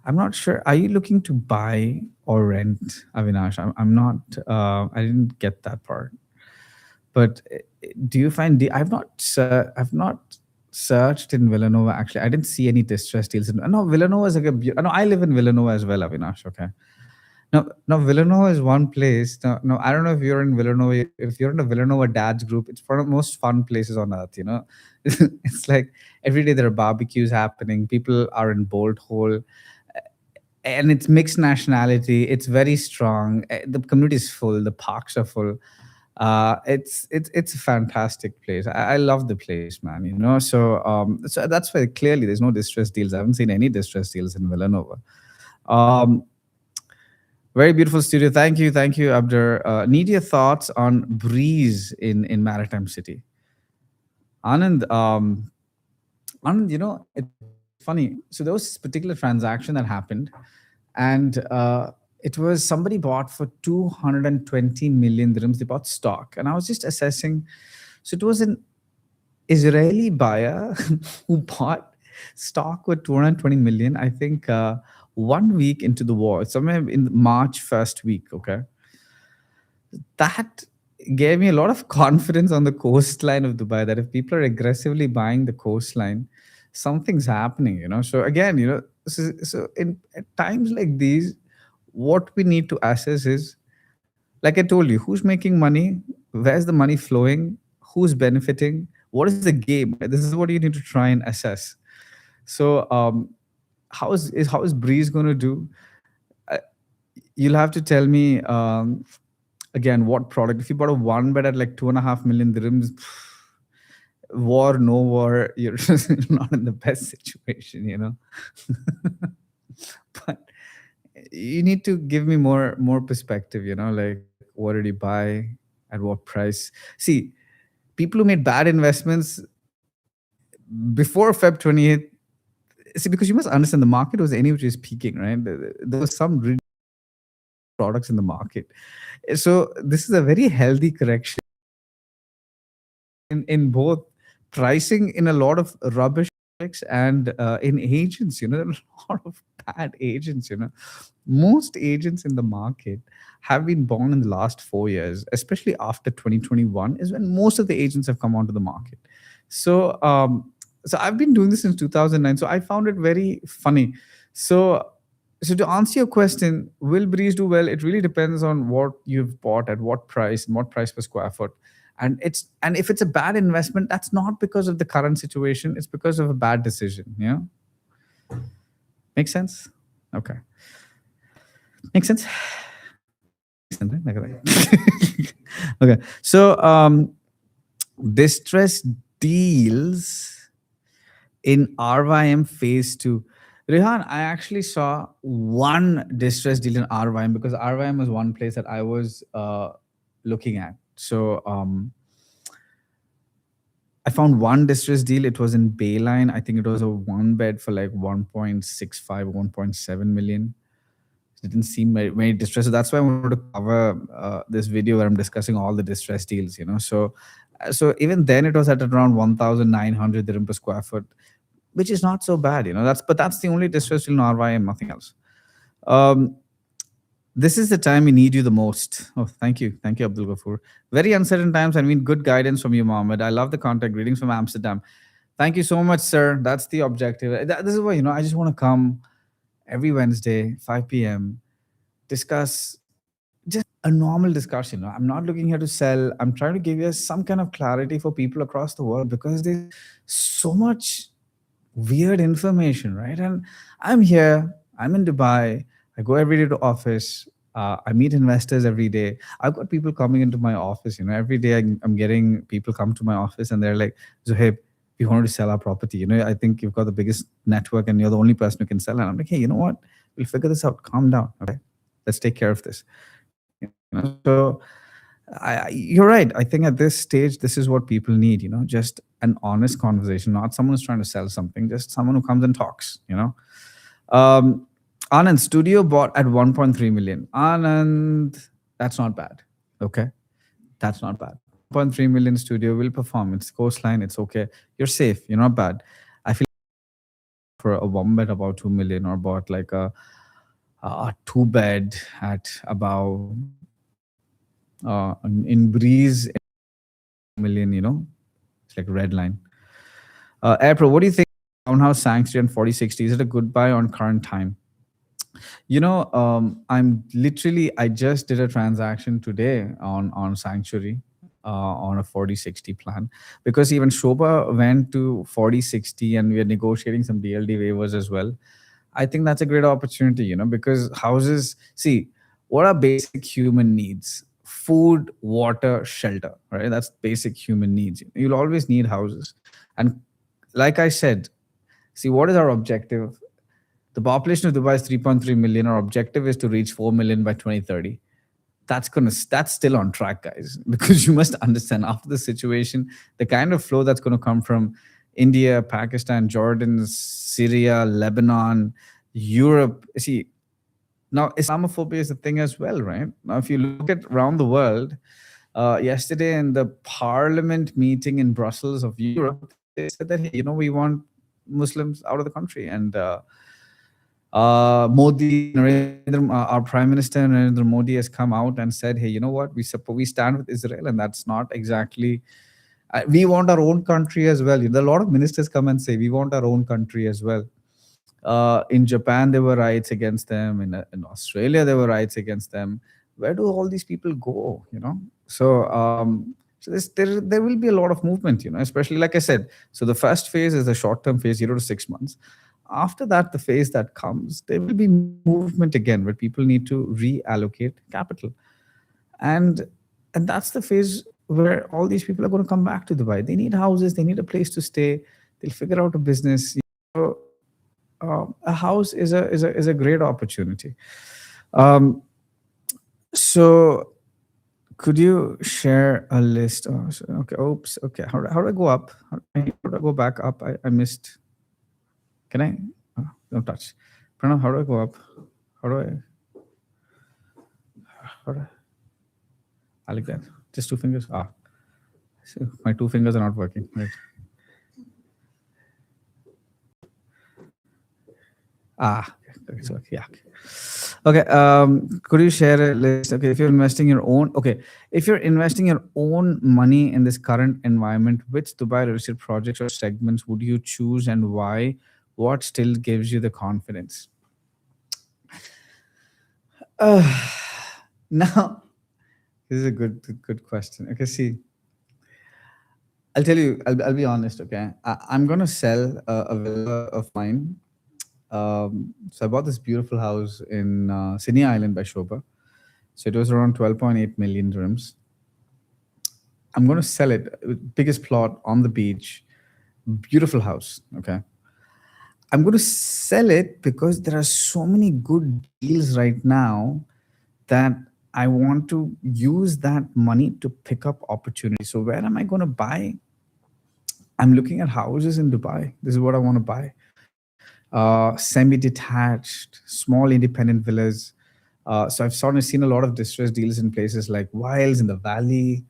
I'm not sure. Are you looking to buy or rent, Avinash? I'm not. I didn't get that part. But do you find I've not searched in Villanova. Actually, I didn't see any distressed deals. No, Villanova is like no, I live in Villanova as well, Avinash. Okay. No, Villanova is one place. No, I don't know if you're in Villanova. If you're in a Villanova dads group, it's one of the most fun places on earth. It's like every day there are barbecues happening. People are in Bolt Hole, and it's mixed nationality. It's very strong. The community is full. The parks are full. It's a fantastic place. I love the place, man. So that's why clearly there's no distress deals. I haven't seen any distress deals in Villanova. Um, Very beautiful studio. Thank you, Abdur. Need your thoughts on Breeze in Maritime City, Anand. Anand, it's funny. So there was this particular transaction that happened, and it was somebody bought for 220 million dirhams. They bought stock, and I was just assessing. So it was an Israeli buyer who bought stock with 220 million. I think 1 week into the war, somewhere in March first week. Okay, that gave me a lot of confidence on the coastline of Dubai that if people are aggressively buying the coastline, something's happening, So again, so in at times like these, what we need to assess is, like I told you, who's making money, where's the money flowing, who's benefiting, what is the game? Right? This is what you need to try and assess. So how is Breeze going to do? Uh, you'll have to tell me again what product. If you bought a one bed at like 2.5 million dirhams, war, no war, you're just not in the best situation. But you need to give me more perspective. Like what did you buy at what price? See, people who made bad investments before Feb 28th. See, because you must understand the market was anyway just peaking, right? There was some products in the market. So this is a very healthy correction in both pricing in a lot of rubbish products and in agents. There are a lot of bad agents. Most agents in the market have been born in the last 4 years, especially after 2021 is when most of the agents have come onto the market. So I've been doing this since 2009. So I found it very funny. So to answer your question, will Breeze do well? It really depends on what you've bought at what price and what price per square foot. And if it's a bad investment, that's not because of the current situation. It's because of a bad decision. Make sense? Okay. Makes sense. Okay. So distress deals in RYM phase 2. Rehan, I actually saw one distress deal in RYM because RYM was one place that I was looking at. So I found one distress deal. It was in Bayline. I think it was a one bed for like 1.65, 1.7 million. It didn't seem very distressed. So that's why I wanted to cover this video where I'm discussing all the distress deals. So even then it was at around 1,900 dirham per square foot, which is not so bad. That's the only distress deal in RYM, nothing else. This is the time we need you the most. Oh, thank you, Abdul Ghafoor. Very uncertain times. I mean, good guidance from you, Mohammed. I love the contact. Greetings from Amsterdam. Thank you so much, sir. That's the objective. This is why I just want to come every Wednesday, 5 p.m. discuss just a normal discussion. I'm not looking here to sell. I'm trying to give you some kind of clarity for people across the world because there's so much weird information, right? And I'm here. I'm in Dubai. I go every day to office. I meet investors every day. I've got people coming into my office. Every day I'm getting people come to my office and they're like, Zohaib, we wanted to sell our property. I think you've got the biggest network and you're the only person who can sell. And I'm like, hey, you know what? We'll figure this out. Calm down. Okay. Let's take care of this. So you're right. I think at this stage, this is what people need, just an honest conversation, not someone who's trying to sell something, just someone who comes and talks, Anand, studio bought at 1.3 million. Anand, that's not bad. Okay. That's not bad. 1.3 million studio will perform. It's coastline. It's okay. You're safe. You're not bad. I feel for a one bed about 2 million or bought like a two bed at about in Breeze million, it's like a red line. Airpro, what do you think? Townhouse Sanctuary and 4060, is it a good buy on current time? I just did a transaction today on Sanctuary on a 4060 plan because even Shobha went to 4060 and we are negotiating some DLD waivers as well. I think that's a great opportunity, because houses, see, what are basic human needs? food, water, shelter, right? That's basic human needs. You'll always need houses. And like I said, see, what is our objective? The population of Dubai is 3.3 million. Our objective is to reach 4 million by 2030. That's still on track, guys, because you must understand, after the situation, the kind of flow that's going to come from India, Pakistan, Jordan, Syria, Lebanon, Europe. See, now Islamophobia is a thing as well, right? Now, if you look at around the world, yesterday in the parliament meeting in Brussels of Europe, they said that, hey, we want Muslims out of the country. And Modi, our Prime Minister Narendra Modi has come out and said, hey, you know what? We stand with Israel, and that's not exactly. We want our own country as well. There are a lot of ministers come and say we want our own country as well. In Japan, there were riots against them. In Australia, there were riots against them. Where do all these people go? So there will be a lot of movement. Especially, like I said. So the first phase is the short-term phase, 0 to 6 months. After that, the phase that comes, there will be movement again where people need to reallocate capital. And that's the phase where all these people are going to come back to Dubai. They need houses, they need a place to stay, they'll figure out a business. A house is a great opportunity. So could you share a list? Okay, oops, okay. How do I go up? How do I go back up? I missed. Can I? Don't touch. Pranav, how do I go up? How do I? I like that. Just 2 fingers. So my 2 fingers are not working. Right. So, yeah. Okay. Could you share a list? Okay, if you're investing your own money in this current environment, which Dubai real estate projects or segments would you choose, and why? What still gives you the confidence? Now, this is a good question. Okay, see, I'll tell you. I'll be honest. Okay, I'm gonna sell a villa of mine. So I bought this beautiful house in Sydney Island by Shoba. So it was around 12.8 million dirhams. I'm going to sell it. Biggest plot on the beach. Beautiful house. Okay. I'm going to sell it because there are so many good deals right now that I want to use that money to pick up opportunities. So where am I going to buy? I'm looking at houses in Dubai. This is what I want to buy. Semi-detached, small independent villas. So I've seen a lot of distressed deals in places like Wiles in the Valley,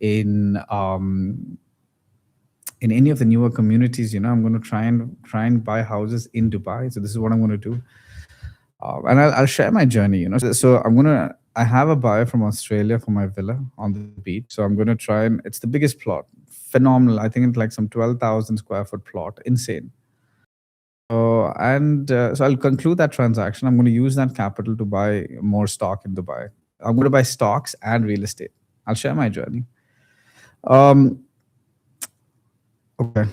in any of the newer communities. I'm going to try and buy houses in Dubai. So this is what I'm going to do, and I'll share my journey. So I have a buyer from Australia for my villa on the beach. So I'm going to try, and it's the biggest plot, phenomenal. I think it's like some 12,000 square foot plot, insane. So I'll conclude that transaction. I'm going to use that capital to buy more stock in Dubai. I'm going to buy stocks and real estate. I'll share my journey. Okay.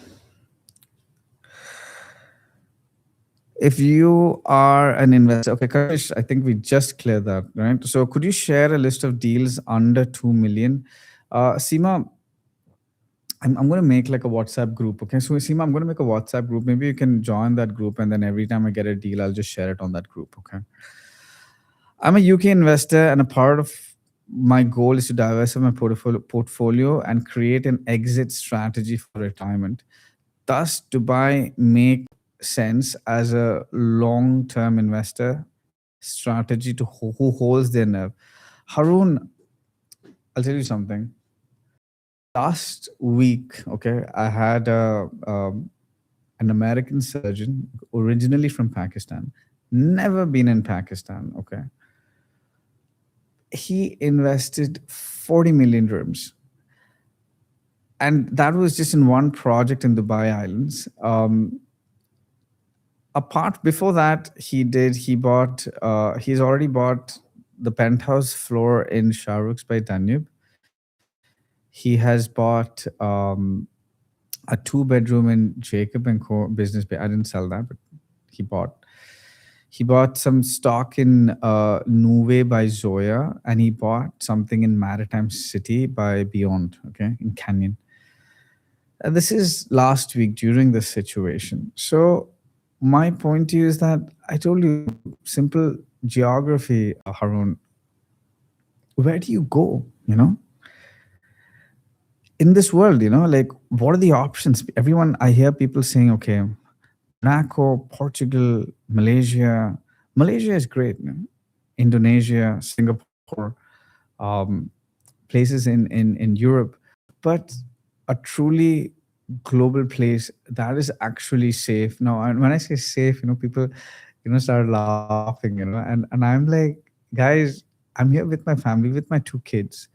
If you are an investor, okay, Karish, I think we just cleared that, right? So could you share a list of deals under 2 million? Seema, I'm going to make like a WhatsApp group. Okay. So Seema, I'm going to make a WhatsApp group. Maybe you can join that group, and then every time I get a deal, I'll just share it on that group. Okay. I'm a UK investor, and a part of my goal is to diversify my portfolio and create an exit strategy for retirement. Does Dubai make sense as a long-term investor strategy to who holds their nerve? Haroon, I'll tell you something. Last week, okay, I had an American surgeon, originally from Pakistan, never been in Pakistan, okay. He invested 40 million dirhams. And that was just in one project in Dubai Islands. Before that, he's already bought the penthouse floor in Shah Rukh's by Danube. He has bought a 2-bedroom in Jacob & Co. Business Bay. I didn't sell that, but he bought. He bought some stock in Nuve by Zoya, and he bought something in Maritime City by Beyond, okay, in Canyon. This is last week during this situation. So my point to you is that I told you simple geography, Harun. Where do you go? In this world, like what are the options? Everyone, I hear people saying, okay, Monaco, Portugal, Malaysia. Malaysia is great. Indonesia, Singapore, um, places in Europe, but a truly global place that is actually safe. Now, and when I say safe, people, start laughing, and I'm like, guys, I'm here with my family, with my two kids.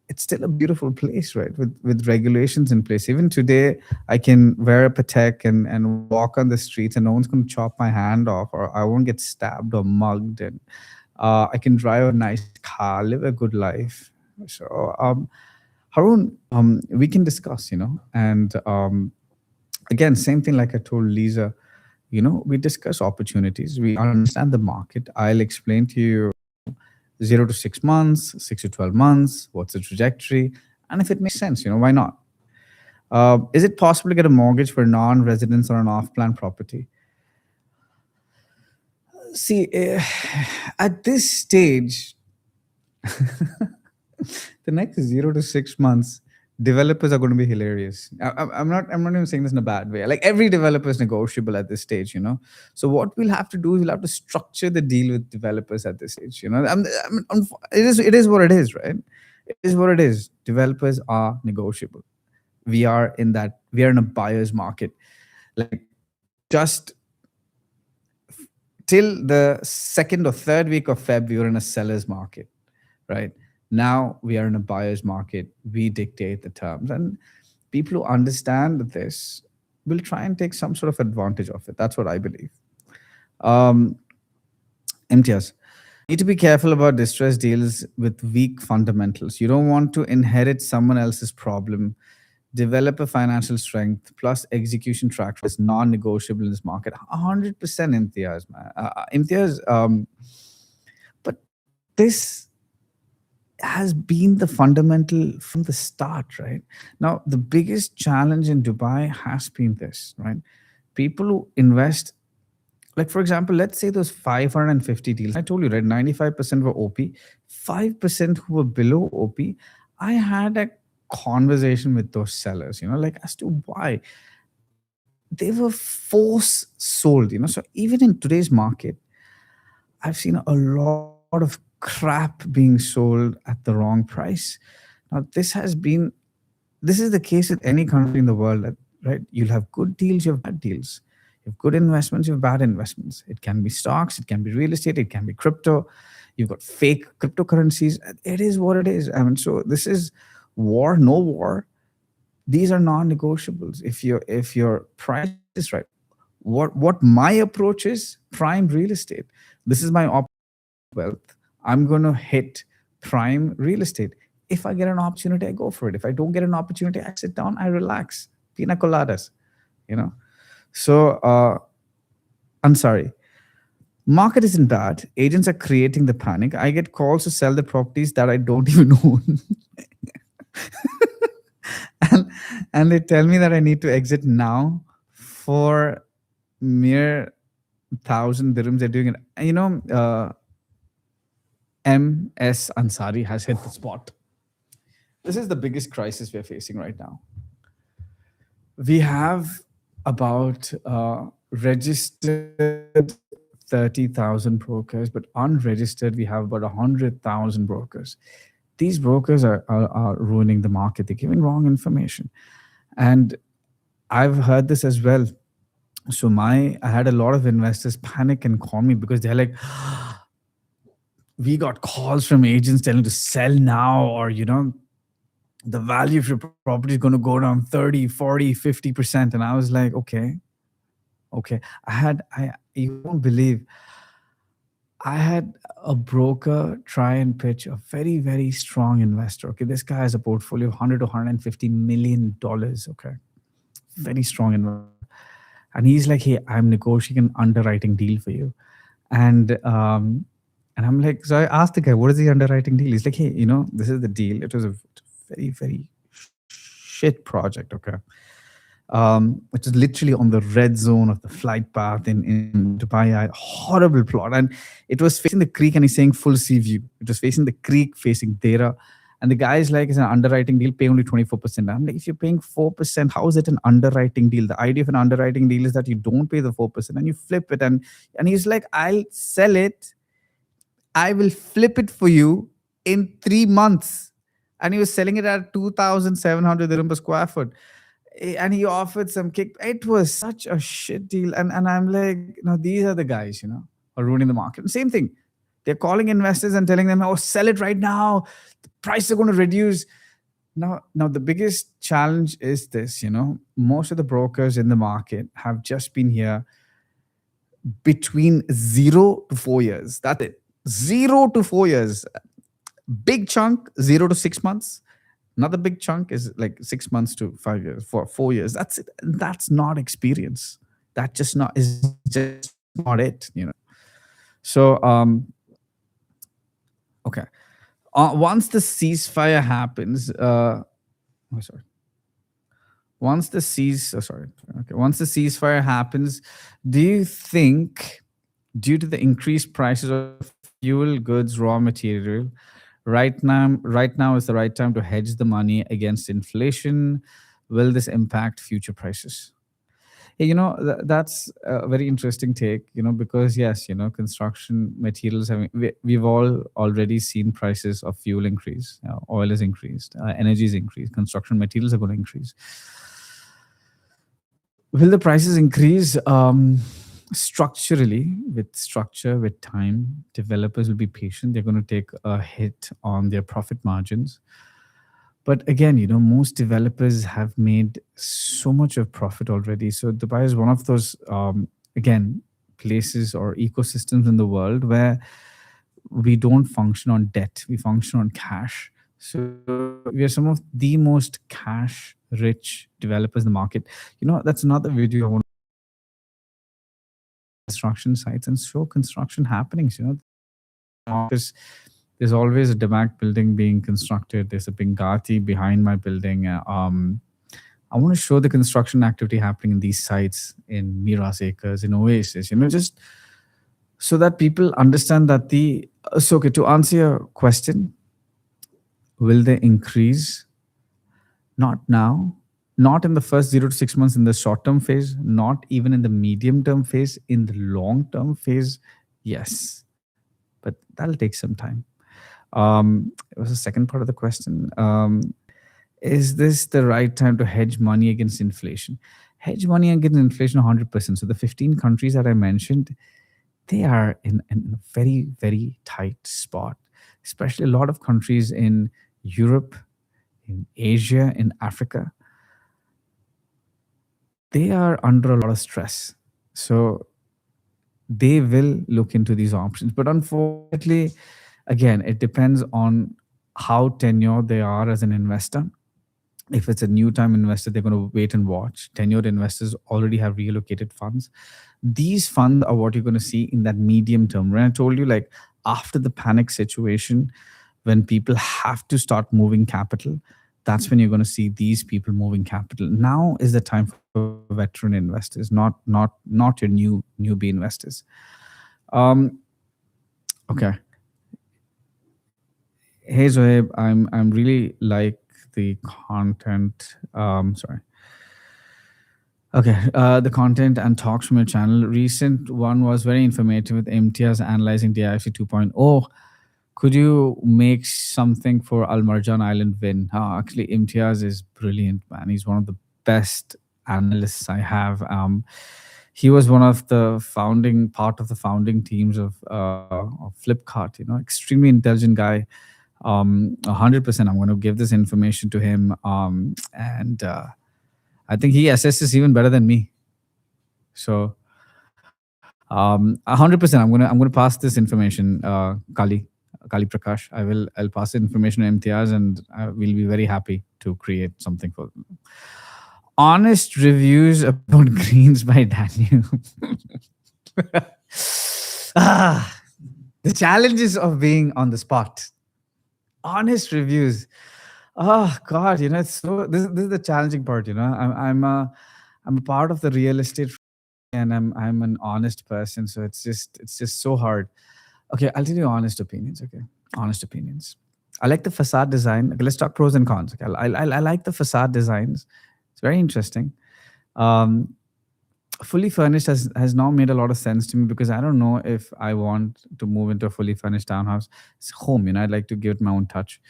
It's still a beautiful place, right? With regulations in place. Even today, I can wear a Patek and walk on the streets, and no one's going to chop my hand off, or I won't get stabbed or mugged, and I can drive a nice car, live a good life. So, Harun, we can discuss, and again, same thing like I told Lisa. We discuss opportunities. We understand the market. I'll explain to you 0 to 6 months, 6 to 12 months, what's the trajectory, and if it makes sense, why not? Is it possible to get a mortgage for non-residents or an off-plan property? See, at this stage, the next 0 to 6 months, developers are going to be hilarious. I'm not even saying this in a bad way. Like every developer is negotiable at this stage. So what we'll have to do is we'll have to structure the deal with developers at this stage. It is what it is, right? It is what it is. Developers are negotiable. We are in a buyer's market. Like just till the second or third week of Feb, we were in a seller's market, right? Now we are in a buyer's market. We dictate the terms, and people who understand this will try and take some sort of advantage of it. That's what I believe. Um, Imtiaz, need to be careful about distress deals with weak fundamentals. You don't want to inherit someone else's problem. Developer financial strength plus execution track record is non-negotiable in this market. 100% Imtiaz, man. Imtiaz, but this has been the fundamental from the start, right? Now, the biggest challenge in Dubai has been this, right? People who invest, like for example, let's say those 550 deals. I told you, right? 95% were OP, 5% who were below OP. I had a conversation with those sellers, like as to why they were force sold, So even in today's market, I've seen a lot of crap being sold at the wrong price. Now, this is the case in any country in the world, right? You'll have good deals, you have bad deals. You have good investments, you have bad investments. It can be stocks, it can be real estate, it can be crypto. You've got fake cryptocurrencies. It is what it is. I mean, so this is war, no war. These are non-negotiables. If your price is right, what my approach is, prime real estate. This is my wealth. I'm going to hit prime real estate. If I get an opportunity, I go for it. If I don't get an opportunity, I sit down, I relax. Pina coladas, So, I'm sorry. Market isn't bad. Agents are creating the panic. I get calls to sell the properties that I don't even own. and they tell me that I need to exit now for mere 1,000 dirhams. They're doing it. MS Ansari has hit the spot. This is the biggest crisis we're facing right now. We have about registered 30,000 brokers, but unregistered, we have about 100,000 brokers. These brokers are ruining the market. They're giving wrong information. And I've heard this as well. So I had a lot of investors panic and call me because they're like, we got calls from agents telling to sell now, or, the value of your property is going to go down 30, 40, 50%. And I was like, okay. You won't believe, I had a broker try and pitch a very, very strong investor. Okay, this guy has a portfolio of 100 to 150 million dollars. Okay, very strong investor. And he's like, hey, I'm negotiating an underwriting deal for you. And I'm like, so I asked the guy, what is the underwriting deal? He's like, hey, this is the deal. It was a very, very shit project, okay? Which is literally on the red zone of the flight path in Dubai. A horrible plot. And it was facing the creek, and he's saying full sea view. It was facing the creek, facing Dera. And the guy is like, it's an underwriting deal, pay only 24%. I'm like, if you're paying 4%, how is it an underwriting deal? The idea of an underwriting deal is that you don't pay the 4% and you flip it. And he's like, I'll sell it. I will flip it for you in 3 months. And he was selling it at 2,700 dirham per square foot. And he offered some kick. It was such a shit deal. And I'm like, these are the guys, are ruining the market. And same thing. They're calling investors and telling them, oh, sell it right now. The price are going to reduce. Now, the biggest challenge is this, most of the brokers in the market have just been here between 0 to 4 years. That's it. 0 to 4 years. Big chunk, 0 to 6 months. Another big chunk is like 6 months to 5 years, 4 years. That's it. That's not experience. That is just not it, So, okay. Once the ceasefire happens, Once the ceasefire happens, do you think, due to the increased prices of fuel, goods, raw material, right now is the right time to hedge the money against inflation? Will this impact future prices? Hey, that's a very interesting take, because yes, construction materials we've all already seen prices of fuel increase. Oil is increased, energy is increased, construction materials are going to increase. Will the prices increase? Structurally, with structure, with time, developers will be patient. They're going to take a hit on their profit margins. But again, most developers have made so much of profit already. So Dubai is one of those, again, places or ecosystems in the world where we don't function on debt. We function on cash. So we are some of the most cash-rich developers in the market. That's another video I want construction sites and show construction happenings. Because there's always a Damac building being constructed. There's a Bengati behind my building. I want to show the construction activity happening in these sites, in Miras Acres, in Oasis, just so that people understand that so okay, to answer your question, will they increase? Not now. Not in the first 0 to 6 months in the short-term phase, not even in the medium-term phase. In the long-term phase, yes. But that'll take some time. It was the second part of the question. Is this the right time to hedge money against inflation? Hedge money against inflation 100%. So the 15 countries that I mentioned, they are in a very, very tight spot, especially a lot of countries in Europe, in Asia, in Africa. They are under a lot of stress. So they will look into these options. But unfortunately, again, it depends on how tenured they are as an investor. If it's a new time investor, they're going to wait and watch. Tenured investors already have reallocated funds. These funds are what you're going to see in that medium term. When I told you, like after the panic situation, when people have to start moving capital, that's when you're going to see these people moving capital. Now is the time for veteran investors, not your newbie investors. Okay. Hey Zohaib, I'm really like the content. Sorry. Okay, the content and talks from your channel. Recent one was very informative with Imtiaz analyzing DIFC 2.0. Could you make something for Al Marjan Island win? Actually, Imtiaz is brilliant, man. He's one of the best analysts I have. He was one of the part of the founding teams of Flipkart. Extremely intelligent guy. 100%. I'm going to give this information to him, and I think he assesses even better than me. So, 100%. I'm going to pass this information, Kali Prakash. I'll pass the information to Imtiaz, and we'll be very happy to create something for them. Honest reviews about greens by Danube. Ah, the challenges of being on the spot. Honest reviews. Oh God, it's so. This is the challenging part. I'm a part of the real estate, and I'm an honest person. So it's just so hard. Okay, I'll tell you honest opinions. Okay, honest opinions. I like the facade design. Okay, let's talk pros and cons. Okay, I like the facade designs. It's very interesting. Um, Fully furnished has now made a lot of sense to me because I don't know if I want to move into a fully furnished townhouse. It's home, I'd like to give it my own touch.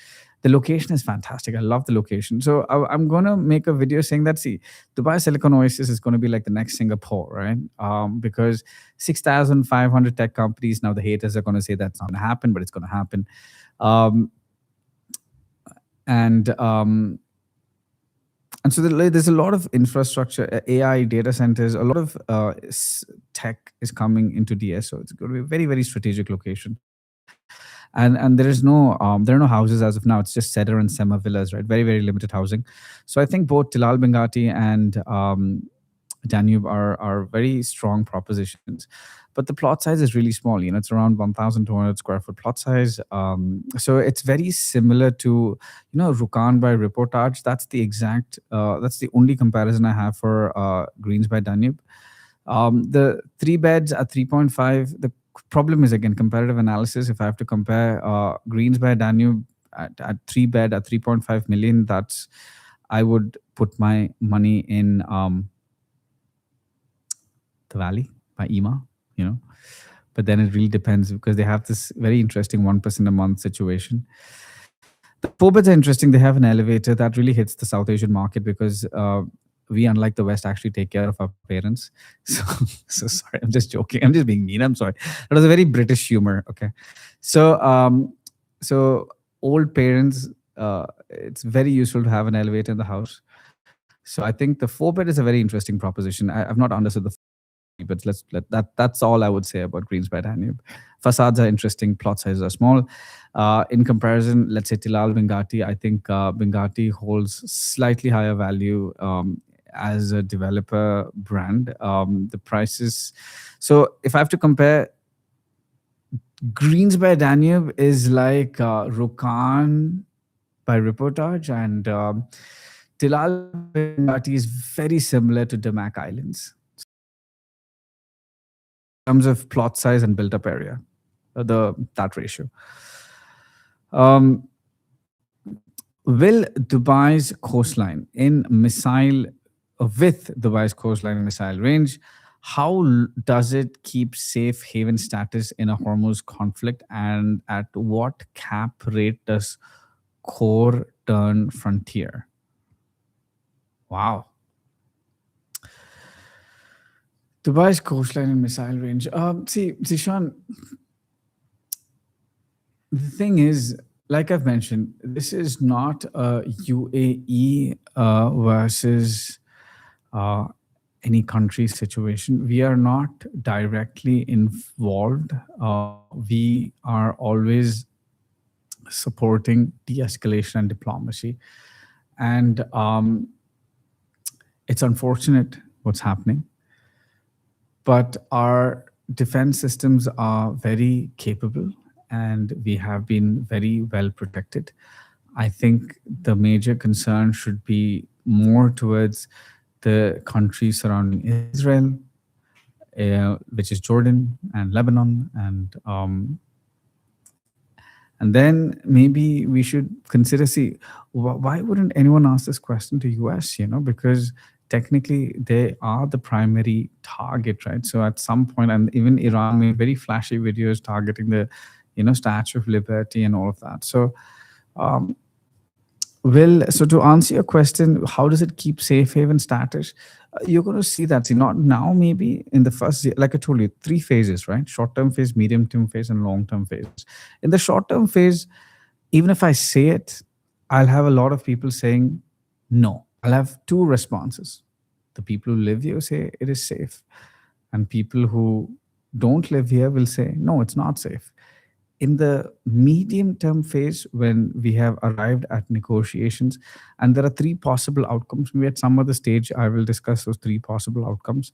The location is fantastic. I love the location. So I'm going to make a video saying that, see, Dubai Silicon Oasis is going to be like the next Singapore, right? Because 6,500 tech companies, now the haters are going to say that's not going to happen, but it's going to happen. Um, and and so there's a lot of infrastructure, AI, data centers, a lot of tech is coming into DS. So it's going to be a very, very strategic location. And there are no houses as of now. It's just Cedar and Sema villas, right? Very, very limited housing. So I think both Tilal Bengati and Danube are very strong propositions. But the plot size is really small. It's around 1,200 square foot plot size. So it's very similar to, Rukan by Reportage. That's the only comparison I have for Greens by Danube. The three beds at 3.5. The problem is, again, comparative analysis. If I have to compare Greens by Danube at three bed at 3.5 million, I would put my money in the Valley by EMA, but then it really depends because they have this very interesting 1% a month situation. The four beds are interesting. They have an elevator that really hits the South Asian market because we, unlike the West, actually take care of our parents. So sorry, I'm just joking. I'm just being mean. I'm sorry. That was a very British humor. Okay, so old parents, it's very useful to have an elevator in the house. So I think the four bed is a very interesting proposition. I've not understood but that's all I would say about Greens by Danube. Facades are interesting, plot sizes are small. In comparison, let's say Tilal Bengati, I think Bengati holds slightly higher value as a developer brand. The prices. So if I have to compare, Greens by Danube is like Rukan by Reportage, and Tilal Bengati is very similar to Damac Islands in terms of plot size and built-up area, that ratio. Will Dubai's coastline in missile with Dubai's coastline missile range, how does it keep safe haven status in a Hormuz conflict, and at what cap rate does core turn frontier? Wow. Dubai's coastline and missile range. See, Sean, the thing is, like I've mentioned, this is not a UAE versus any country situation. We are not directly involved. We are always supporting de-escalation and diplomacy. And it's unfortunate what's happening. But our defense systems are very capable and we have been very well protected. I think the major concern should be more towards the countries surrounding Israel, which is Jordan and Lebanon, and then maybe we should consider, see, why wouldn't anyone ask this question to US, because technically they are the primary target, right? So at some point, and even Iran made very flashy videos targeting the, Statue of Liberty and all of that. So, so to answer your question, how does it keep safe haven status? You're going to see that. See, not now, maybe in the first year, like I told you, 3 phases, right? Short-term phase, medium-term phase, and long-term phase. In the short-term phase, even if I say it, I'll have a lot of people saying no. I'll have 2 responses. The people who live here say it is safe. And people who don't live here will say, no, it's not safe. In the medium-term phase, when we have arrived at negotiations, and there are 3 possible outcomes, maybe at some other stage, I will discuss those 3 possible outcomes.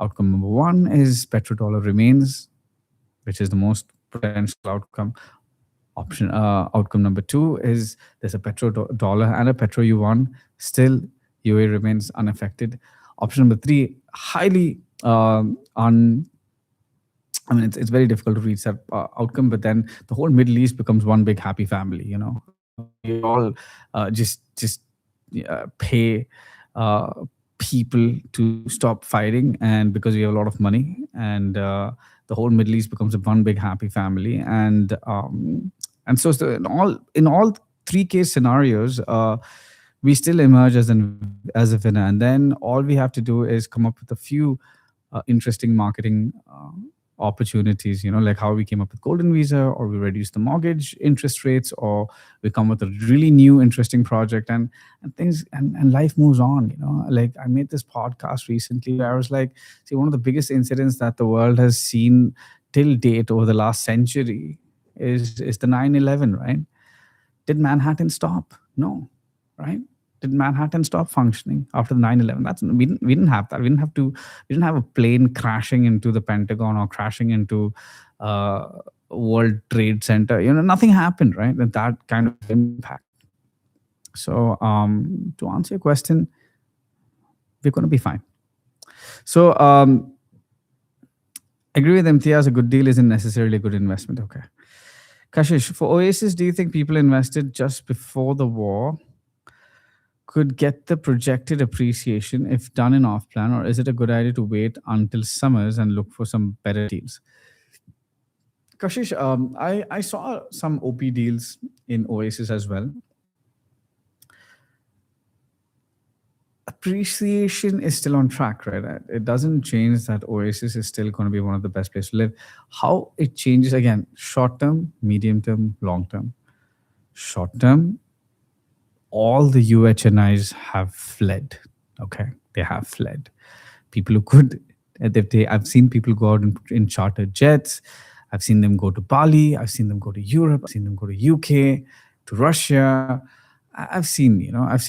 Outcome number 1 is petrodollar remains which is the most potential outcome. Outcome number two is there's a petrodollar and a petro yuan. Still, UAE remains unaffected. Option number three, highly I mean, it's very difficult to reach that outcome, but then the whole Middle East becomes one big happy family. We all just pay people to stop fighting, and because we have a lot of money, and the whole Middle East becomes a one big happy family, and so in all three case scenarios, we still emerge as a winner, and then all we have to do is come up with a few interesting marketing opportunities, like how we came up with Golden Visa, or we reduce the mortgage interest rates, or we come with a really new interesting project, and things, and life moves on. Like I made this podcast recently where I was like, see, one of the biggest incidents that the world has seen till date over the last century is the 9/11, right? Did Manhattan stop? No, right? Did Manhattan stop functioning after the 9/11? We didn't have that. We didn't have a plane crashing into the Pentagon or crashing into World Trade Center. Nothing happened, right? That kind of impact. So to answer your question, we're going to be fine. So agree with Imtiaz, a good deal isn't necessarily a good investment. Okay. Kashish, for Oasis, do you think people invested just before the war could get the projected appreciation if done in off plan, or is it a good idea to wait until summers and look for some better deals? Kashish, I saw some OP deals in Oasis as well. Appreciation is still on track, right? It doesn't change that Oasis is still going to be one of the best places to live. How it changes, again, short term, medium term, long term. Short term, all the UHNIs have fled. Okay, they have fled. People who could, I've seen people go out in chartered jets. I've seen them go to Bali. I've seen them go to Europe. I've seen them go to UK, to Russia. I've seen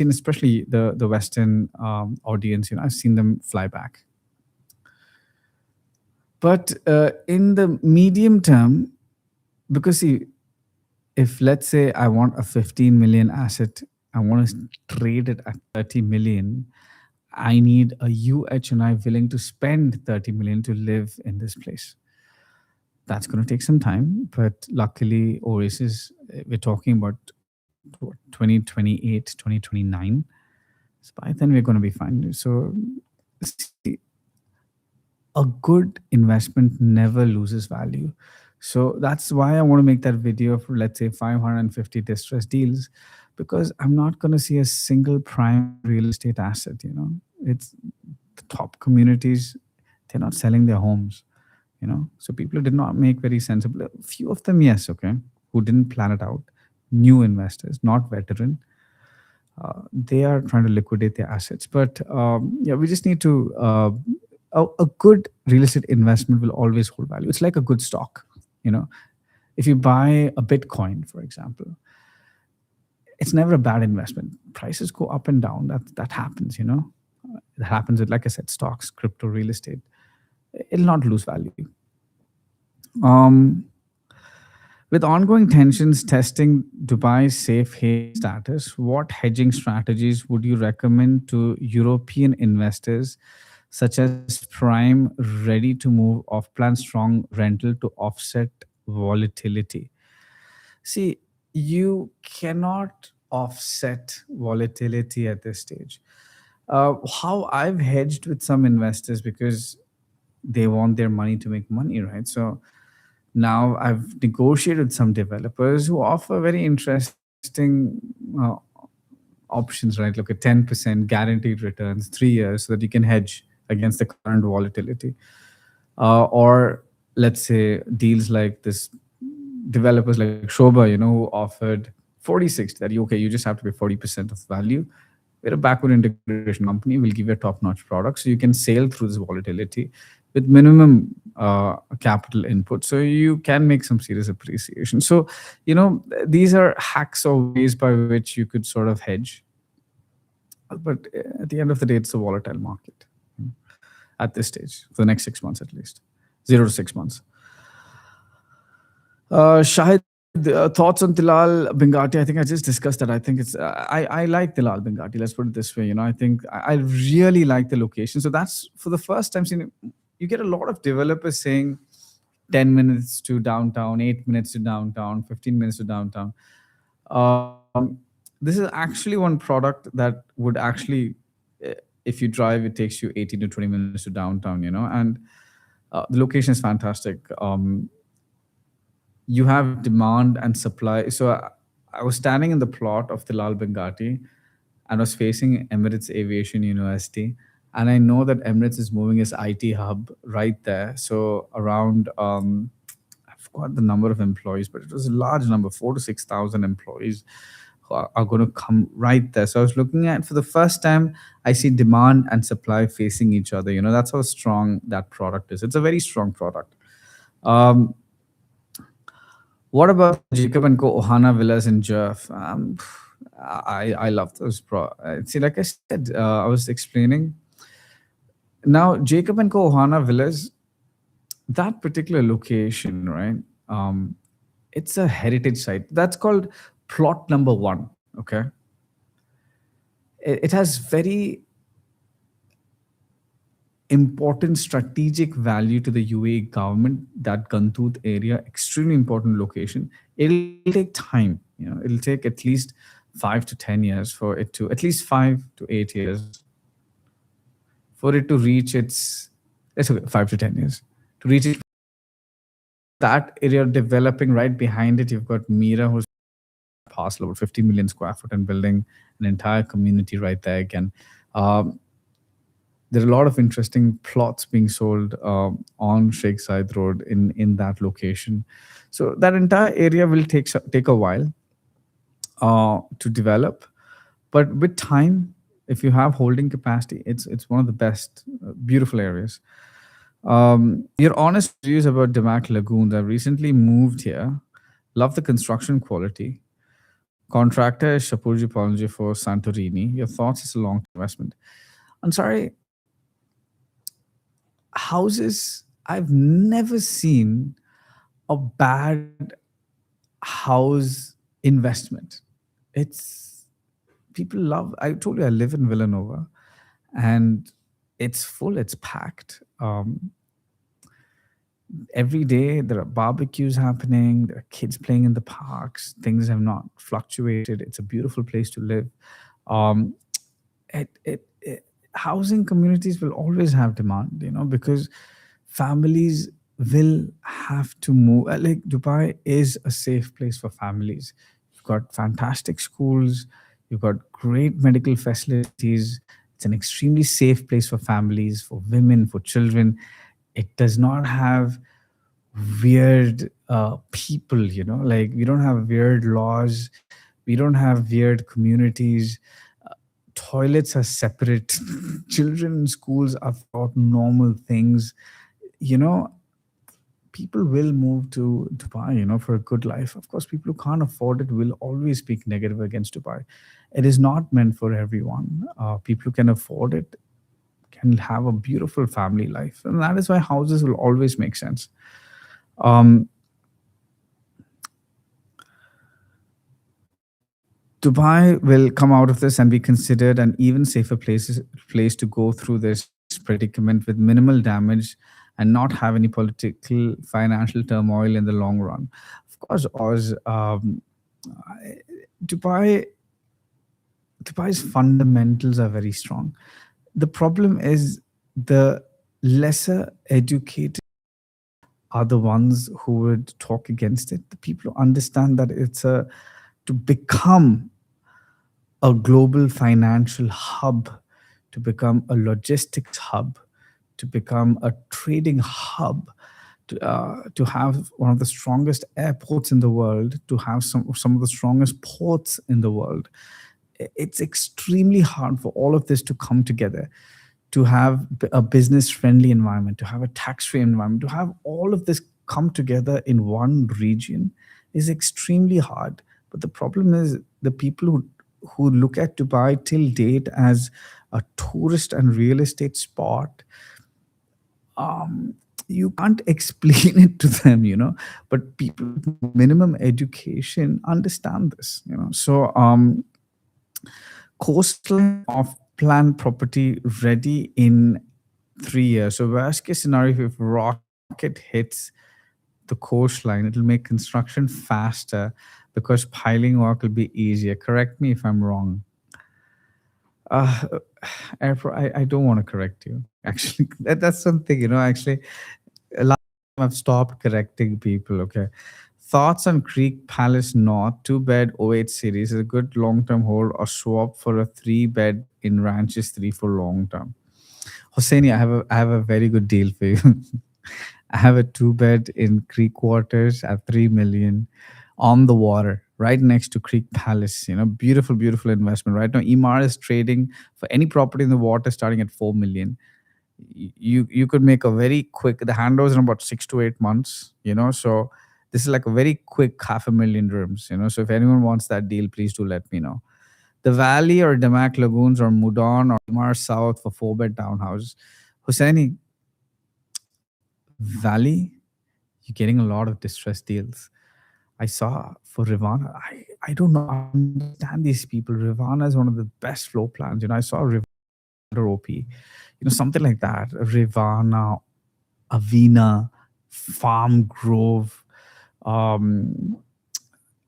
especially the Western audience. I've seen them fly back. But in the medium term, because see, if let's say I want a 15 million asset, I want to trade it at 30 million, I need a UHNI willing to spend 30 million to live in this place. That's going to take some time, but luckily Oasis, we're talking about 2028, 2029. So by then we're going to be fine. So see, a good investment never loses value. So that's why I want to make that video for, let's say, 550 distressed deals, because I'm not going to see a single prime real estate asset. It's the top communities, they're not selling their homes. So people did not make very sensible. A few of them, yes, okay, who didn't plan it out. New investors, not veteran. They are trying to liquidate their assets. But yeah, we just need to. A good real estate investment will always hold value. It's like a good stock. If you buy a Bitcoin, for example, it's never a bad investment. Prices go up and down. That happens. It happens with, like I said, stocks, crypto, real estate. It'll not lose value. With ongoing tensions testing Dubai's safe haven status, what hedging strategies would you recommend to European investors, such as prime, ready to move off-plan strong rental to offset volatility? See, you cannot offset volatility at this stage. How I've hedged with some investors, because they want their money to make money, right? So now I've negotiated with some developers who offer very interesting options, right? Look at 10% guaranteed returns, 3 years, so that you can hedge against the current volatility. Or let's say deals like this, developers like Shoba, who offered 40/60, that you just have to pay 40% of value. We're a backward integration company. We'll give you a top-notch product so you can sail through this volatility with minimum capital input, so you can make some serious appreciation. So, these are hacks or ways by which you could sort of hedge. But at the end of the day, it's a volatile market at this stage, for the next 6 months at least, 0 to 6 months. Shahid, thoughts on Tilal Bengati? I think I just discussed that. I think I like Tilal Bengati. Let's put it this way. I think I really like the location. So that's for the first time seen. You get a lot of developers saying 10 minutes to downtown, 8 minutes to downtown, 15 minutes to downtown. Um, this is actually one product that would actually, if you drive, it takes you 18 to 20 minutes to downtown. And the location is fantastic. You have demand and supply. So I was standing in the plot of the Lal Bengati and was facing Emirates Aviation University. And I know that Emirates is moving its IT hub right there. So around, I forgot the number of employees, but it was a large number, 4 to 6,000 employees who are going to come right there. So I was looking at, for the first time, I see demand and supply facing each other. That's how strong that product is. It's a very strong product. Um, what about the Jacob and Co. Ohana Villas in Jerf? I love those. See, like I said, I was explaining. Now, Jacob and Co. Ohana Villas, that particular location, right? It's a heritage site. That's called plot number 1. Okay. It has very important strategic value to the UAE government, that Ghantoot area, extremely important location. It'll take time. It'll take at least 5 to 10 years for it to, at least 5 to 8 years for it to reach its, let's say 5 to 10 years to reach it. That area developing right behind it. You've got Mira, who's parcel over 50 million square foot and building an entire community right there again. There are a lot of interesting plots being sold on Sheikh Zayed Road in that location. So that entire area will take a while to develop, but with time, if you have holding capacity, it's one of the best, beautiful areas. Your honest reviews about Damac Lagoon. I've recently moved here. Love the construction quality. Contractor is Shapurji Palji for Santorini. Your thoughts as a long investment. I'm sorry. Houses, I've never seen a bad house investment. It's people love. I told you I live in Villanova, and it's full. It's packed. Every day there are barbecues happening. There are kids playing in the parks. Things have not fluctuated. It's a beautiful place to live. Um, housing communities will always have demand, because families will have to move. Like Dubai is a safe place for families. You've got fantastic schools. You've got great medical facilities. It's an extremely safe place for families, for women, for children. It does not have weird people, like we don't have weird laws. We don't have weird communities. Toilets are separate. Children in schools are taught normal things. People will move to Dubai, for a good life. Of course, people who can't afford it will always speak negative against Dubai. It is not meant for everyone. People who can afford it can have a beautiful family life. And that is why houses will always make sense. Dubai will come out of this and be considered an even safer place to go through this predicament with minimal damage and not have any political, financial turmoil in the long run. Of course, Oz, Dubai, Dubai's fundamentals are very strong. The problem is the lesser educated are the ones who would talk against it. The people who understand that to become a global financial hub, to become a logistics hub, to become a trading hub, to have one of the strongest airports in the world, to have some of the strongest ports in the world. It's extremely hard for all of this to come together, to have a business-friendly environment, to have a tax-free environment, to have all of this come together in one region is extremely hard. But the problem is the people who look at Dubai till date as a tourist and real estate spot, you can't explain it to them, but people with minimum education understand this, so coastline off plan property ready in 3 years. So worst case scenario, if rocket hits the coastline, it'll make construction faster because piling work will be easier. Correct me if I'm wrong. uh I don't want to correct you, actually. That's something, actually. Last time I've stopped correcting people. Okay. Thoughts on Creek Palace North, two-bed O8 series is a good long-term hold or swap for a three-bed in Ranches 3 for long-term. Hosseini, I have a very good deal for you. I have a two-bed in Creek Quarters at 3 million on the water, right next to Creek Palace. Beautiful, beautiful investment. Right now, Emar is trading for any property in the water starting at 4 million. You could make a very quick, the handovers in about 6 to 8 months, so this is like a very quick 500,000 dirhams, so if anyone wants that deal, please do let me know. The Valley or Damac Lagoons or Mudan or Imar South for four-bed townhouses. Hussaini, Valley, you're getting a lot of distressed deals. I saw for Rivana, I don't know, I understand these people. Rivana is one of the best floor plans. I saw Rivana OP, something like that. Rivana, Avina, Farm Grove, um,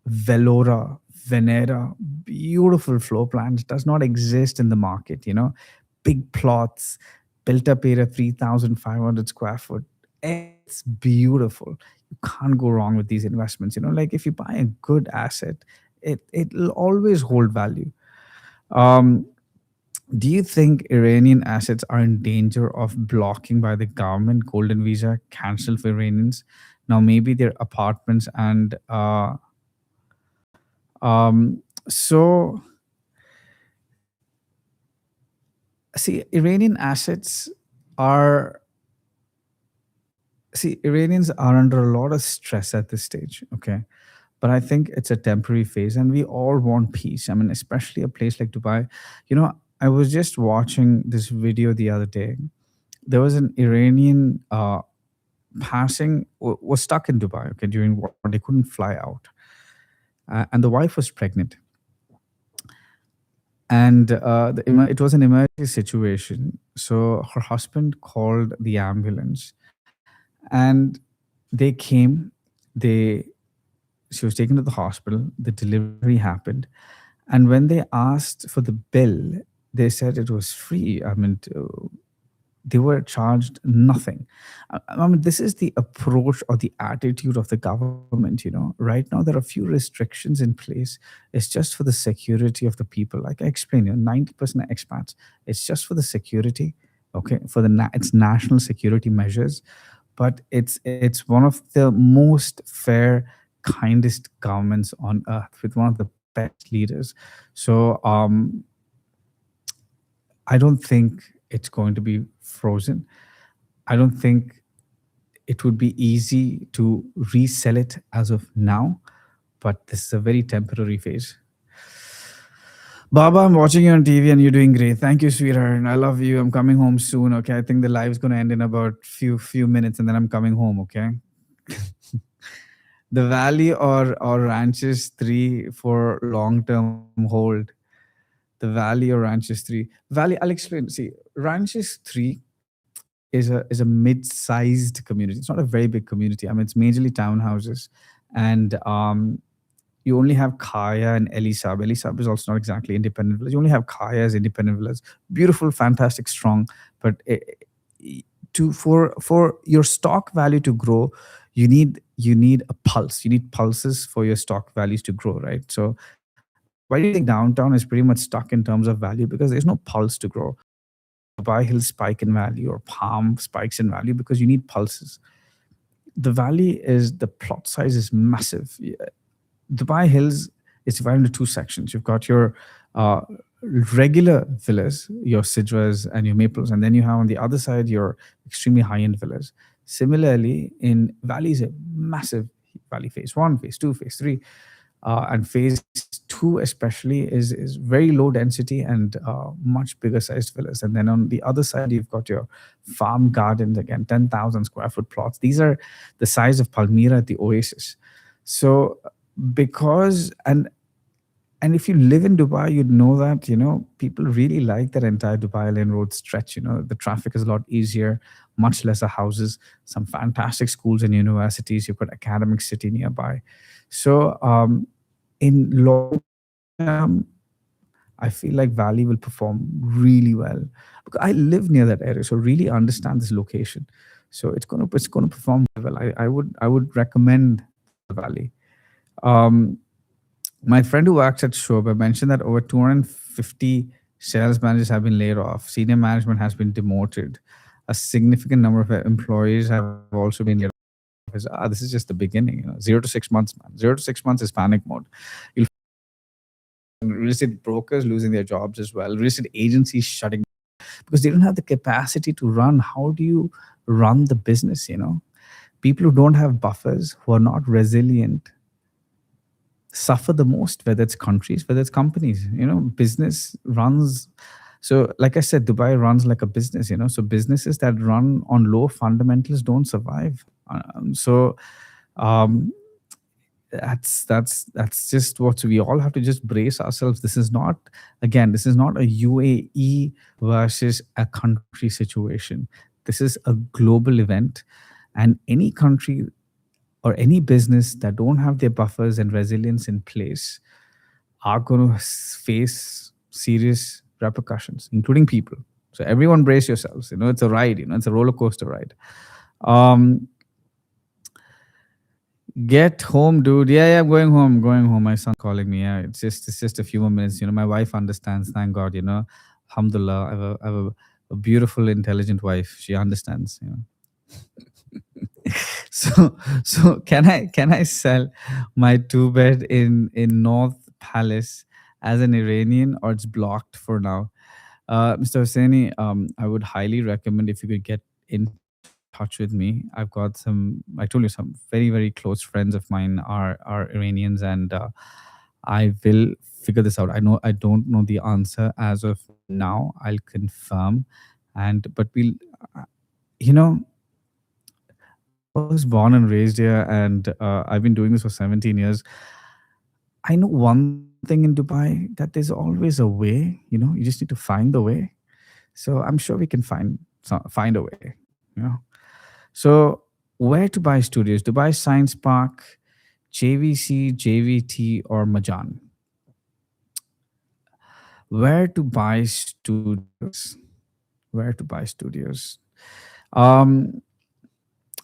Velora, Venera, beautiful floor plans, does not exist in the market, big plots, built up area, 3,500 square foot. It's beautiful. You can't go wrong with these investments. Like if you buy a good asset, it'll always hold value. Um, do you think Iranian assets are in danger of blocking by the government? Golden Visa cancelled for Iranians. Now maybe their apartments and so see Iranian assets are see Iranians are under a lot of stress at this stage. Okay. But I think it's a temporary phase and we all want peace. I mean, especially a place like Dubai. I was just watching this video the other day. There was an Iranian was stuck in Dubai, okay, during war. They couldn't fly out. And the wife was pregnant. And it was an emergency situation. So her husband called the ambulance and they came. She was taken to the hospital. The delivery happened. And when they asked for the bill, they said it was free. I mean, they were charged nothing. I mean, this is the approach or the attitude of the government. Right now, there are few restrictions in place. It's just for the security of the people. Like I explained, 90% of expats, it's just for the security. Okay, for it's national security measures, but it's one of the most fair, kindest governments on earth with one of the best leaders. So I don't think it's going to be frozen. I don't think it would be easy to resell it as of now, but this is a very temporary phase. Baba, I'm watching you on TV and you're doing great. Thank you, sweetheart. I love you. I'm coming home soon. Okay. I think the live's going to end in about few minutes and then I'm coming home. Okay. The Valley or Ranches 3 for long-term hold. The Valley or Ranches 3. Valley, I'll explain. See, Ranches 3 is a mid-sized community. It's not a very big community. I mean, it's majorly townhouses. And you only have Kaya and Elisab. Elisab is also not exactly independent village. You only have Kaya as independent village. Beautiful, fantastic, strong. But for your stock value to grow, you need a pulse. You need pulses for your stock values to grow, right? So why do you think downtown is pretty much stuck in terms of value? Because there's no pulse to grow. Dubai Hills spike in value or Palm spikes in value because you need pulses. The Valley the plot size is massive. Dubai Hills is divided into two sections. You've got your regular villas, your Sidras and your Maples, and then you have on the other side your extremely high-end villas. Similarly, in Valley is a massive Valley phase 1, phase 2, phase 3. And phase 2 especially is very low density and much bigger sized villas. And then on the other side you've got your farm gardens, again 10,000 square foot plots. These are the size of Palmyra at the Oasis. So because and if you live in Dubai, you'd know that, people really like that entire Dubai Lane Road stretch. The traffic is a lot easier, much lesser houses, some fantastic schools and universities. You've got academic city nearby. So in long term, I feel like Valley will perform really well. Because I live near that area, so really understand this location. So it's gonna perform well. I would recommend the Valley. Um, my friend who works at Shoba mentioned that over 250 sales managers have been laid off. Senior management has been demoted. A significant number of employees have also been laid off. This is just the beginning. 0 to 6 months, man. 0 to 6 months is panic mode. You'll find real estate brokers losing their jobs as well. Real estate agencies shutting because they don't have the capacity to run. How do you run the business? People who don't have buffers, who are not resilient, suffer the most, whether it's countries, whether it's companies. Business runs. So like I said, Dubai runs like a business. So businesses that run on low fundamentals don't survive. So um that's just what we all have to just brace ourselves. This is not a UAE versus a country situation. This is a global event, and any country or any business that don't have their buffers and resilience in place are going to face serious repercussions, including people. So everyone brace yourselves. It's a ride. It's a roller coaster ride. Um, get home, dude. Yeah, I'm going home. Going home. My son calling me. Yeah, it's just a few more minutes. My wife understands. Thank God. Alhamdulillah. I have a beautiful, intelligent wife. She understands. So can I sell my 2 bed in North Palace as an Iranian, or it's blocked for now? Mr. Hosseini, I would highly recommend if you could get in touch with me. I told you, some very, very close friends of mine are Iranians, and I will figure this out. I don't know the answer as of now. I'll confirm, but uh, you know, I was born and raised here, and I've been doing this for 17 years. I know one thing in Dubai, that there's always a way. You just need to find the way. So I'm sure we can find a way. You know. So where to buy studios? Dubai Science Park, JVC, JVT, or Majan? Where to buy studios? Where to buy studios? Um,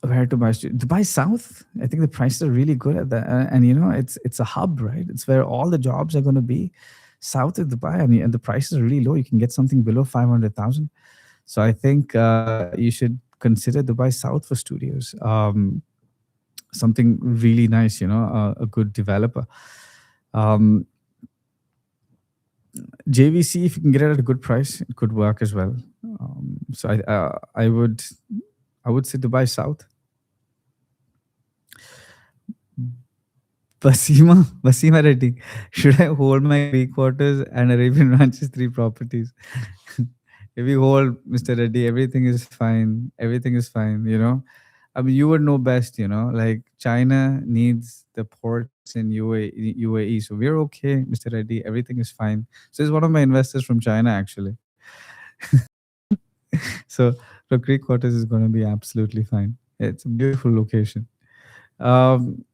where to buy Dubai South. I think the prices are really good at that, and it's a hub, right? It's where all the jobs are going to be. South of Dubai, and the prices are really low. You can get something below 500,000. So I think you should consider Dubai South for studios. Something really nice, a good developer. Um, JVC, if you can get it at a good price, it could work as well. So I would say Dubai South. Basima Reddy, should I hold my Greek quarters and Arabian Ranches 3 properties? If you hold, Mr. Reddy, everything is fine. Everything is fine. I mean, you would know best. Like China needs the ports in UAE, so we're okay, Mr. Reddy. Everything is fine. So he's one of my investors from China, actually. So the Greek quarters is going to be absolutely fine. It's a beautiful location. Um,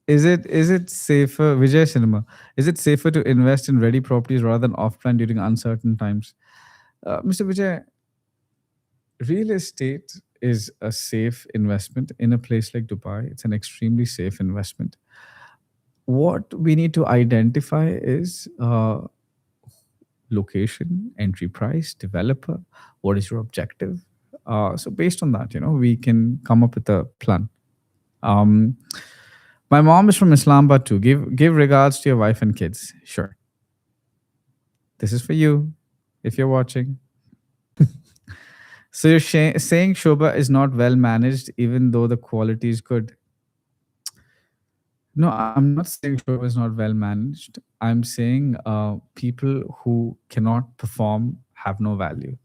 is it safer, Vijay Cinema? Is it safer to invest in ready properties rather than off plan during uncertain times? Mr. Vijay, real estate is a safe investment in a place like Dubai. It's an extremely safe investment. What we need to identify is location, entry price, developer. What is your objective? So based on that, we can come up with a plan. Um, my mom is from Islamabad too. Give regards to your wife and kids. Sure. This is for you, if you're watching. So you're saying Shobha is not well managed, even though the quality is good. No, I'm not saying show is not well managed. I'm saying people who cannot perform have no value.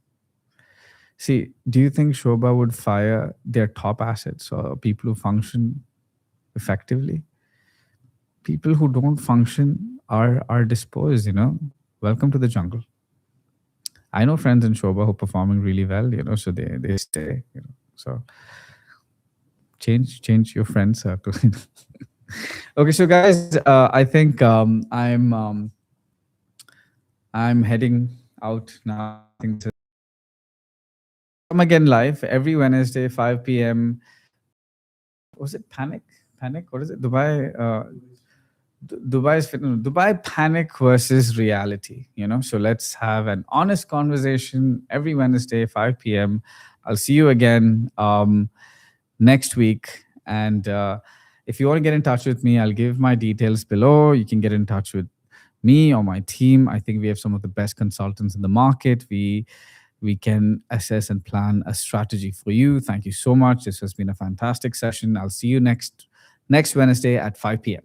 See, do you think Shoba would fire their top assets or people who function effectively? People who don't function are disposed, Welcome to the jungle. I know friends in Shoba who are performing really well, so they stay, So change your friend circle. Okay, so guys, I think I'm heading out now. I think come again live every Wednesday, 5 p.m. Was it Panic? Panic? What is it? Dubai. Dubai Panic versus reality. So let's have an honest conversation every Wednesday, 5 p.m. I'll see you again next week. And if you want to get in touch with me, I'll give my details below. You can get in touch with me or my team. I think we have some of the best consultants in the market. We can assess and plan a strategy for you. Thank you so much. This has been a fantastic session. I'll see you next Wednesday at 5 p.m.